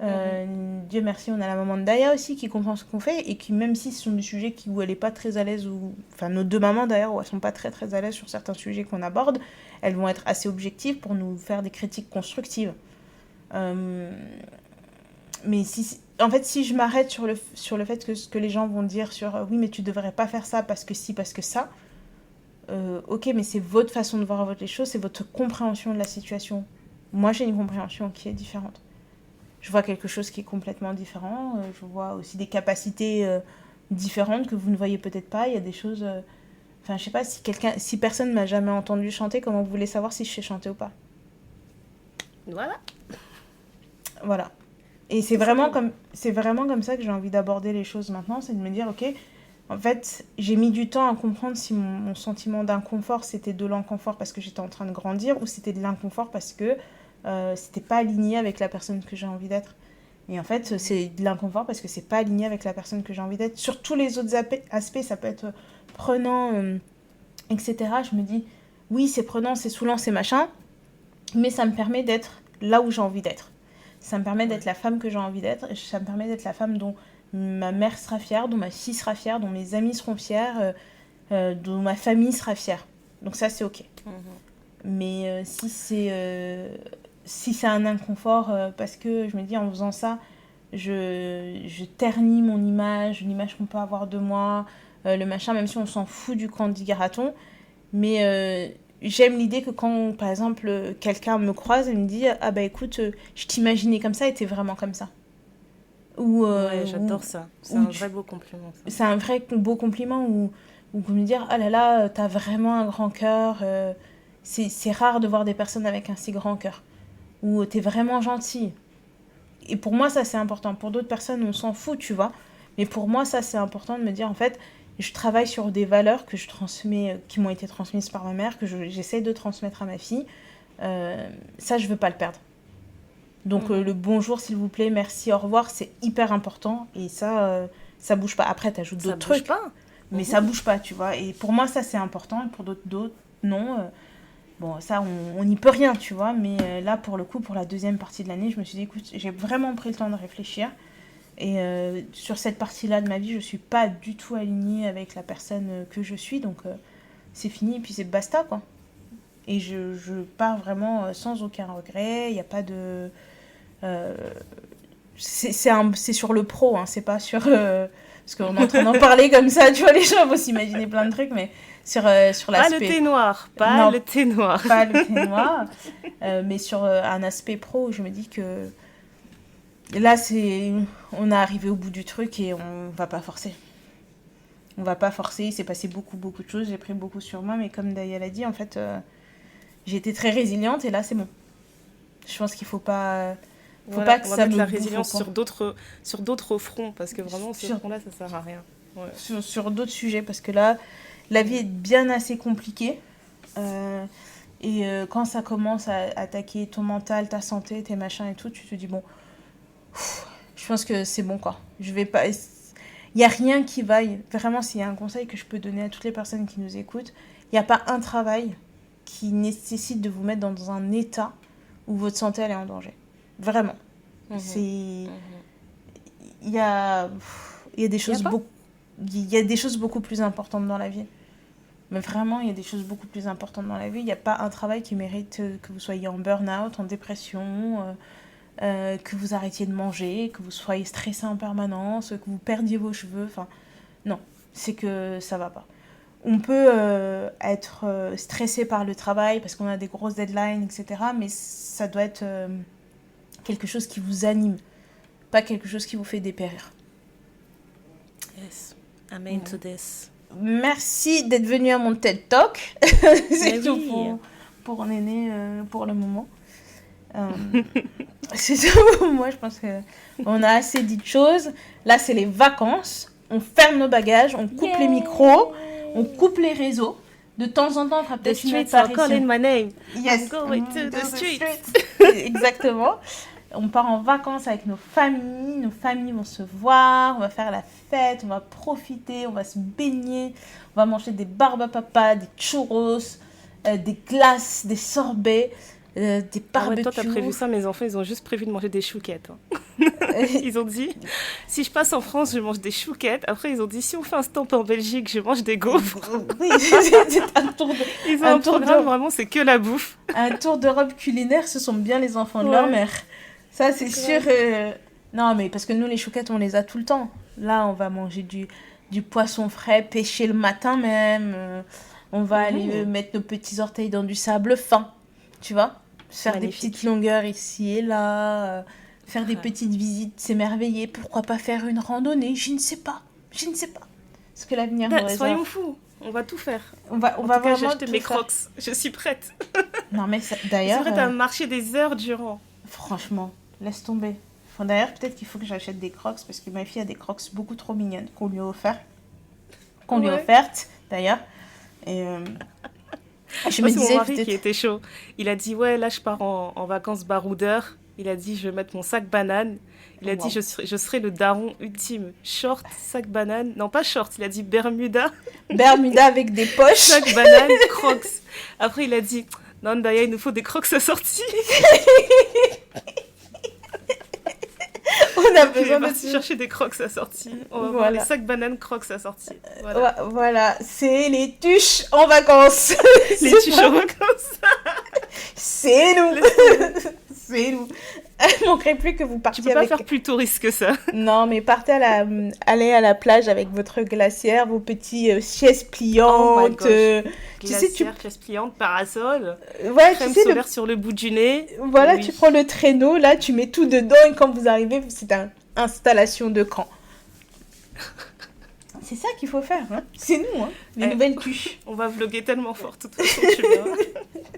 Dieu merci, on a la maman de Daya aussi qui comprend ce qu'on fait et qui, même si ce sont des sujets où elle n'est pas très à l'aise, enfin nos deux mamans d'ailleurs, où elles ne sont pas très très à l'aise sur certains sujets qu'on aborde, elles vont être assez objectives pour nous faire des critiques constructives. Mais en fait, si je m'arrête sur le fait que ce que les gens vont dire sur oui, mais tu devrais pas faire ça parce que si, parce que ça, ok, mais c'est votre façon de voir les choses, c'est votre compréhension de la situation. Moi, j'ai une compréhension qui est différente. Je vois quelque chose qui est complètement différent. Je vois aussi des capacités différentes que vous ne voyez peut-être pas. Il y a des choses... Enfin, je sais pas, si personne m'a jamais entendu chanter, comment vous voulez savoir si je sais chanter ou pas? Voilà. Et c'est vraiment comme ça que j'ai envie d'aborder les choses maintenant. C'est de me dire, ok, en fait, j'ai mis du temps à comprendre si mon sentiment d'inconfort, c'était de l'inconfort parce que j'étais en train de grandir ou c'était de l'inconfort parce que c'était pas aligné avec la personne que j'ai envie d'être. Et en fait, c'est de l'inconfort parce que c'est pas aligné avec la personne que j'ai envie d'être. Sur tous les autres aspects, ça peut être prenant, etc. Je me dis, oui, c'est prenant, c'est saoulant, c'est machin, mais ça me permet d'être là où j'ai envie d'être. Ça me permet d'être la femme que j'ai envie d'être. Ça me permet d'être la femme dont ma mère sera fière, dont ma fille sera fière, dont mes amis seront fiers, dont ma famille sera fière. Donc ça, c'est ok. Mais si c'est un inconfort parce que je me dis en faisant ça, je ternis mon image, l'image qu'on peut avoir de moi, le machin, même si on s'en fout du candidat-raton. Mais j'aime l'idée que quand, par exemple, quelqu'un me croise et me dit « Ah bah écoute, je t'imaginais comme ça et t'es vraiment comme ça. » Ouais, j'adore ça. C'est un vrai beau compliment. Ça. C'est un vrai beau compliment où vous me dire « Ah là là, t'as vraiment un grand cœur. C'est rare de voir des personnes avec un si grand cœur. » Ou t'es vraiment gentil. Et pour moi, ça, c'est important. Pour d'autres personnes, on s'en fout, tu vois. Mais pour moi, ça, c'est important de me dire, en fait, je travaille sur des valeurs que je transmets, qui m'ont été transmises par ma mère, que j'essaie de transmettre à ma fille. Ça, je veux pas le perdre. Donc, le bonjour, s'il vous plaît, merci, au revoir, c'est hyper important. Et ça bouge pas. Après, t'ajoutes d'autres trucs. Ça bouge pas. Mais ça bouge pas, tu vois. Et pour moi, ça, c'est important. Et pour d'autres, non. Bon, ça, on n'y peut rien, tu vois. Mais là, pour le coup, pour la deuxième partie de l'année, je me suis dit, écoute, j'ai vraiment pris le temps de réfléchir. Et sur cette partie-là de ma vie, je ne suis pas du tout alignée avec la personne que je suis. Donc, c'est fini. Et puis, c'est basta, quoi. Et je pars vraiment sans aucun regret. Il n'y a pas de... c'est sur le pro, hein, c'est pas sur... parce qu'on est en train d'en parler comme ça, tu vois, les gens vont s'imaginer plein de trucs, mais sur l'aspect... Pas le thé noir, pas le thé noir. Pas le thé noir, mais sur un aspect pro, je me dis que là, on est arrivé au bout du truc et on va pas forcer. On va pas forcer, il s'est passé beaucoup de choses, j'ai pris beaucoup sur moi, mais comme Daya l'a dit, en fait, j'ai été très résiliente et là, c'est bon. Je pense qu'il faut pas... Faut pas que ça me la résilience sur d'autres fronts, parce que vraiment, ce front-là, ça sert à rien. Ouais. Sur d'autres sujets, parce que là, la vie est bien assez compliquée. Et quand ça commence à attaquer ton mental, ta santé, tes machins et tout, tu te dis, bon, je pense que c'est bon, quoi. Je vais pas... Il n'y a rien qui vaille. Vraiment, s'il y a un conseil que je peux donner à toutes les personnes qui nous écoutent, il n'y a pas un travail qui nécessite de vous mettre dans un état où votre santé, elle est en danger. Vraiment. Il y a des choses beaucoup plus importantes dans la vie. Mais vraiment, il y a des choses beaucoup plus importantes dans la vie. Il n'y a pas un travail qui mérite que vous soyez en burn-out, en dépression, que vous arrêtiez de manger, que vous soyez stressé en permanence, que vous perdiez vos cheveux. Enfin, non, c'est que ça va pas. On peut être stressé par le travail parce qu'on a des grosses deadlines, etc. Mais ça doit être quelque chose qui vous anime, pas quelque chose qui vous fait dépérir. Yes, I'm into this. Merci d'être venu à mon TED Talk. C'est tout pour Néné pour le moment. C'est tout pour moi, je pense qu'on a assez dit de choses. Là, c'est les vacances. On ferme nos bagages, on coupe les micros, on coupe les réseaux. De temps en temps, on fera peut-être une apparition. The streets are calling my name. Yes. I'm going to the streets. Exactement. On part en vacances avec nos familles. Nos familles vont se voir. On va faire la fête. On va profiter. On va se baigner. On va manger des barbapapa, des churros, des glaces, des sorbets, des barbecues. Toi, t'as prévu ça. Mes enfants, ils ont juste prévu de manger des chouquettes. Hein. Ils ont dit, si je passe en France, je mange des chouquettes. Après, ils ont dit, si on fait un stop en Belgique, je mange des gaufres. Oui, c'est un tour de... Ils ont un programme, vraiment, c'est que la bouffe. Un tour d'Europe culinaire, ce sont bien les enfants de leur mère. Ça, c'est sûr. Non, mais parce que nous, les chouquettes, on les a tout le temps. Là, on va manger du poisson frais, pêché le matin même. On va aller mettre nos petits orteils dans du sable fin. Tu vois ? Faire Magnifique. des petites longueurs ici et là. Faire des petites visites, s'émerveiller. Pourquoi pas faire une randonnée ? Je ne sais pas. Ce que l'avenir nous réserve. Soyons fous. On va tout faire. On va En tout vraiment cas, j'ai acheté tout mes faire. crocs. Je suis prête. Non, mais C'est d'ailleurs... vrai, t'as marché des heures durant. Franchement, laisse tomber. Enfin, d'ailleurs, peut-être qu'il faut que j'achète des crocs parce que ma fille a des crocs beaucoup trop mignonnes qu'on lui a offert. Qu'on lui a offertes, d'ailleurs. Et je me C'est disais mon mari peut-être... qui était chaud. Il a dit, ouais, là, je pars en vacances baroudeur. Il a dit, je vais mettre mon sac banane. Il a dit, je serai le daron ultime. Short, sac banane. Non, pas short, il a dit Bermuda. Bermuda avec des poches. Sac banane, crocs. Après, il a dit, non, Ndaya, il nous faut des crocs assortis. On a besoin de chercher des crocs assortis. On va voir Voilà. les sacs bananes crocs assortis. Voilà, c'est les tuches en vacances. Les tuches en vacances. C'est nous. C'est nous. Il manquerait plus que vous Tu partiez peux pas avec... faire plus touriste que ça. Non, mais partez allez à la plage avec votre glacière, vos petits chaises pliantes. Oh my gosh. Tu sais, Glacière, chaise pliante, parasol, ouais, crème tu sais, solaire sur le bout du nez. voilà, Oui. tu prends le traîneau, là, tu mets tout dedans et quand vous arrivez, c'est une installation de camp. C'est ça qu'il faut faire, hein. C'est nous, hein, les nouvelles tuches. On va vlogger tellement fort, de toute façon, tu verras.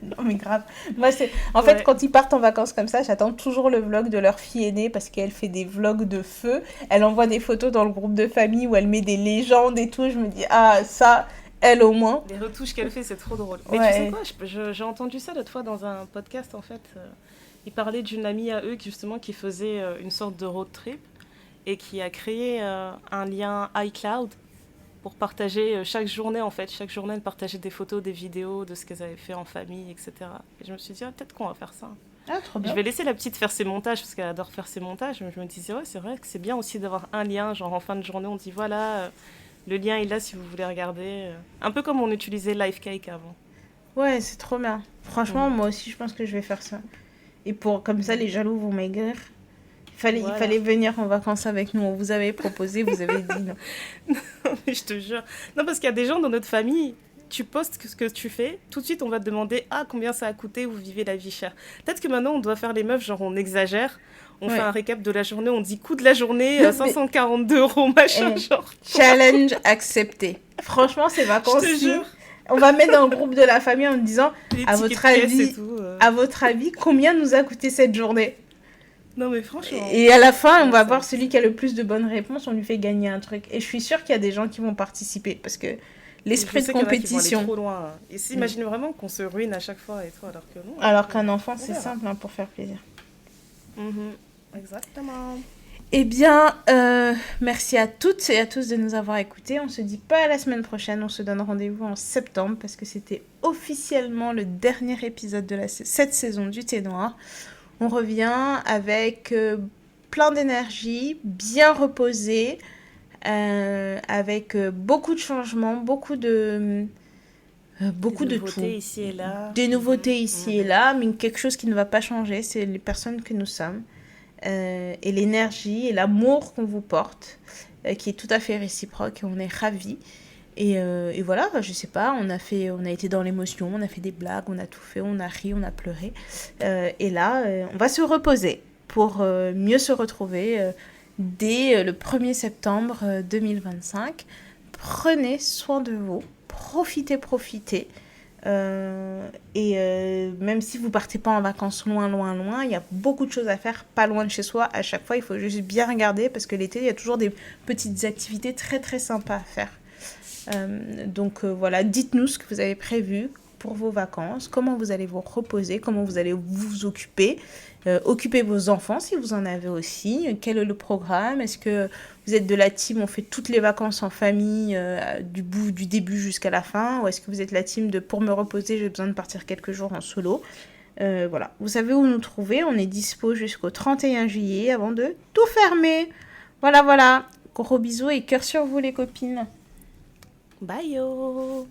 Non, mais grave. Moi, en fait, quand ils partent en vacances comme ça, j'attends toujours le vlog de leur fille aînée parce qu'elle fait des vlogs de feu. Elle envoie des photos dans le groupe de famille où elle met des légendes et tout. Je me dis, ah, ça, elle au moins. Les retouches qu'elle fait, c'est trop drôle. Mais Ouais. tu sais quoi, j'ai entendu ça l'autre fois dans un podcast, en fait. Ils parlaient d'une amie à eux qui faisait une sorte de road trip et qui a créé un lien iCloud pour partager chaque journée, en fait. Chaque journée, elle partageait des photos, des vidéos de ce qu'elles avaient fait en famille, etc. Et je me suis dit, peut-être qu'on va faire ça. Ah, trop bien. Je vais laisser la petite faire ses montages, parce qu'elle adore faire ses montages. Mais je me disais, ouais, c'est vrai que c'est bien aussi d'avoir un lien. Genre, en fin de journée, on dit, voilà, le lien est là si vous voulez regarder. Un peu comme on utilisait Lifecake avant. Ouais, c'est trop bien. Franchement, moi aussi, je pense que je vais faire ça. Et comme ça, les jaloux vont maigrir. Il fallait venir en vacances avec nous. On vous avait proposé, vous avez dit non. Non, mais je te jure. Non, parce qu'il y a des gens dans notre famille, tu postes ce que tu fais, tout de suite on va te demander combien ça a coûté, vous vivez la vie chère. Peut-être que maintenant on doit faire les meufs, genre on exagère, on fait un récap de la journée, on dit coût de la journée, 542 €, machin, genre. Challenge accepté. Franchement, ces vacances, Je te jure. on va mettre dans le groupe de la famille en disant, Les à tickets votre de caisse avis, et tout, à votre avis, combien nous a coûté cette journée? Non mais franchement. Et à la fin, on Ouais, va ça- voir celui qui a le plus de bonnes réponses, on lui fait gagner un truc. Et je suis sûre qu'il y a des gens qui vont participer parce que l'esprit Je de sais qu'il y en a qui vont aller compétition. trop loin. Ils s'imaginent vraiment qu'on se ruine à chaque fois et tout, alors que non. Alors qu'un enfant, c'est verra. simple pour faire plaisir. Mhm. Exactement. Eh bien, merci à toutes et à tous de nous avoir écoutés. On se dit pas à la semaine prochaine, on se donne rendez-vous en septembre parce que c'était officiellement le dernier épisode de cette saison du Thé Noir. On revient avec plein d'énergie, bien reposé, avec beaucoup de changements, beaucoup de tout. Ici et là. Des nouveautés ici et là, mais quelque chose qui ne va pas changer, c'est les personnes que nous sommes. Et l'énergie et l'amour qu'on vous porte, qui est tout à fait réciproque, et on est ravis. Et voilà, je sais pas, on a été dans l'émotion, on a fait des blagues, on a tout fait, on a ri, on a pleuré. Et là, on va se reposer pour mieux se retrouver dès le 1er septembre 2025. Prenez soin de vous, profitez. Même si vous partez pas en vacances loin, il y a beaucoup de choses à faire pas loin de chez soi. À chaque fois, il faut juste bien regarder parce que l'été, il y a toujours des petites activités très très sympas à faire. Donc voilà, dites-nous ce que vous avez prévu pour vos vacances, comment vous allez vous reposer, comment vous allez vous occuper. Occupez vos enfants si vous en avez aussi. Quel est le programme? Est-ce que vous êtes de la team, on fait toutes les vacances en famille du début jusqu'à la fin? Ou est-ce que vous êtes la team de pour me reposer, j'ai besoin de partir quelques jours en solo? Voilà, vous savez où nous trouver. On est dispo jusqu'au 31 juillet avant de tout fermer. Voilà, voilà. Gros bisous et cœur sur vous les copines. Bye yo!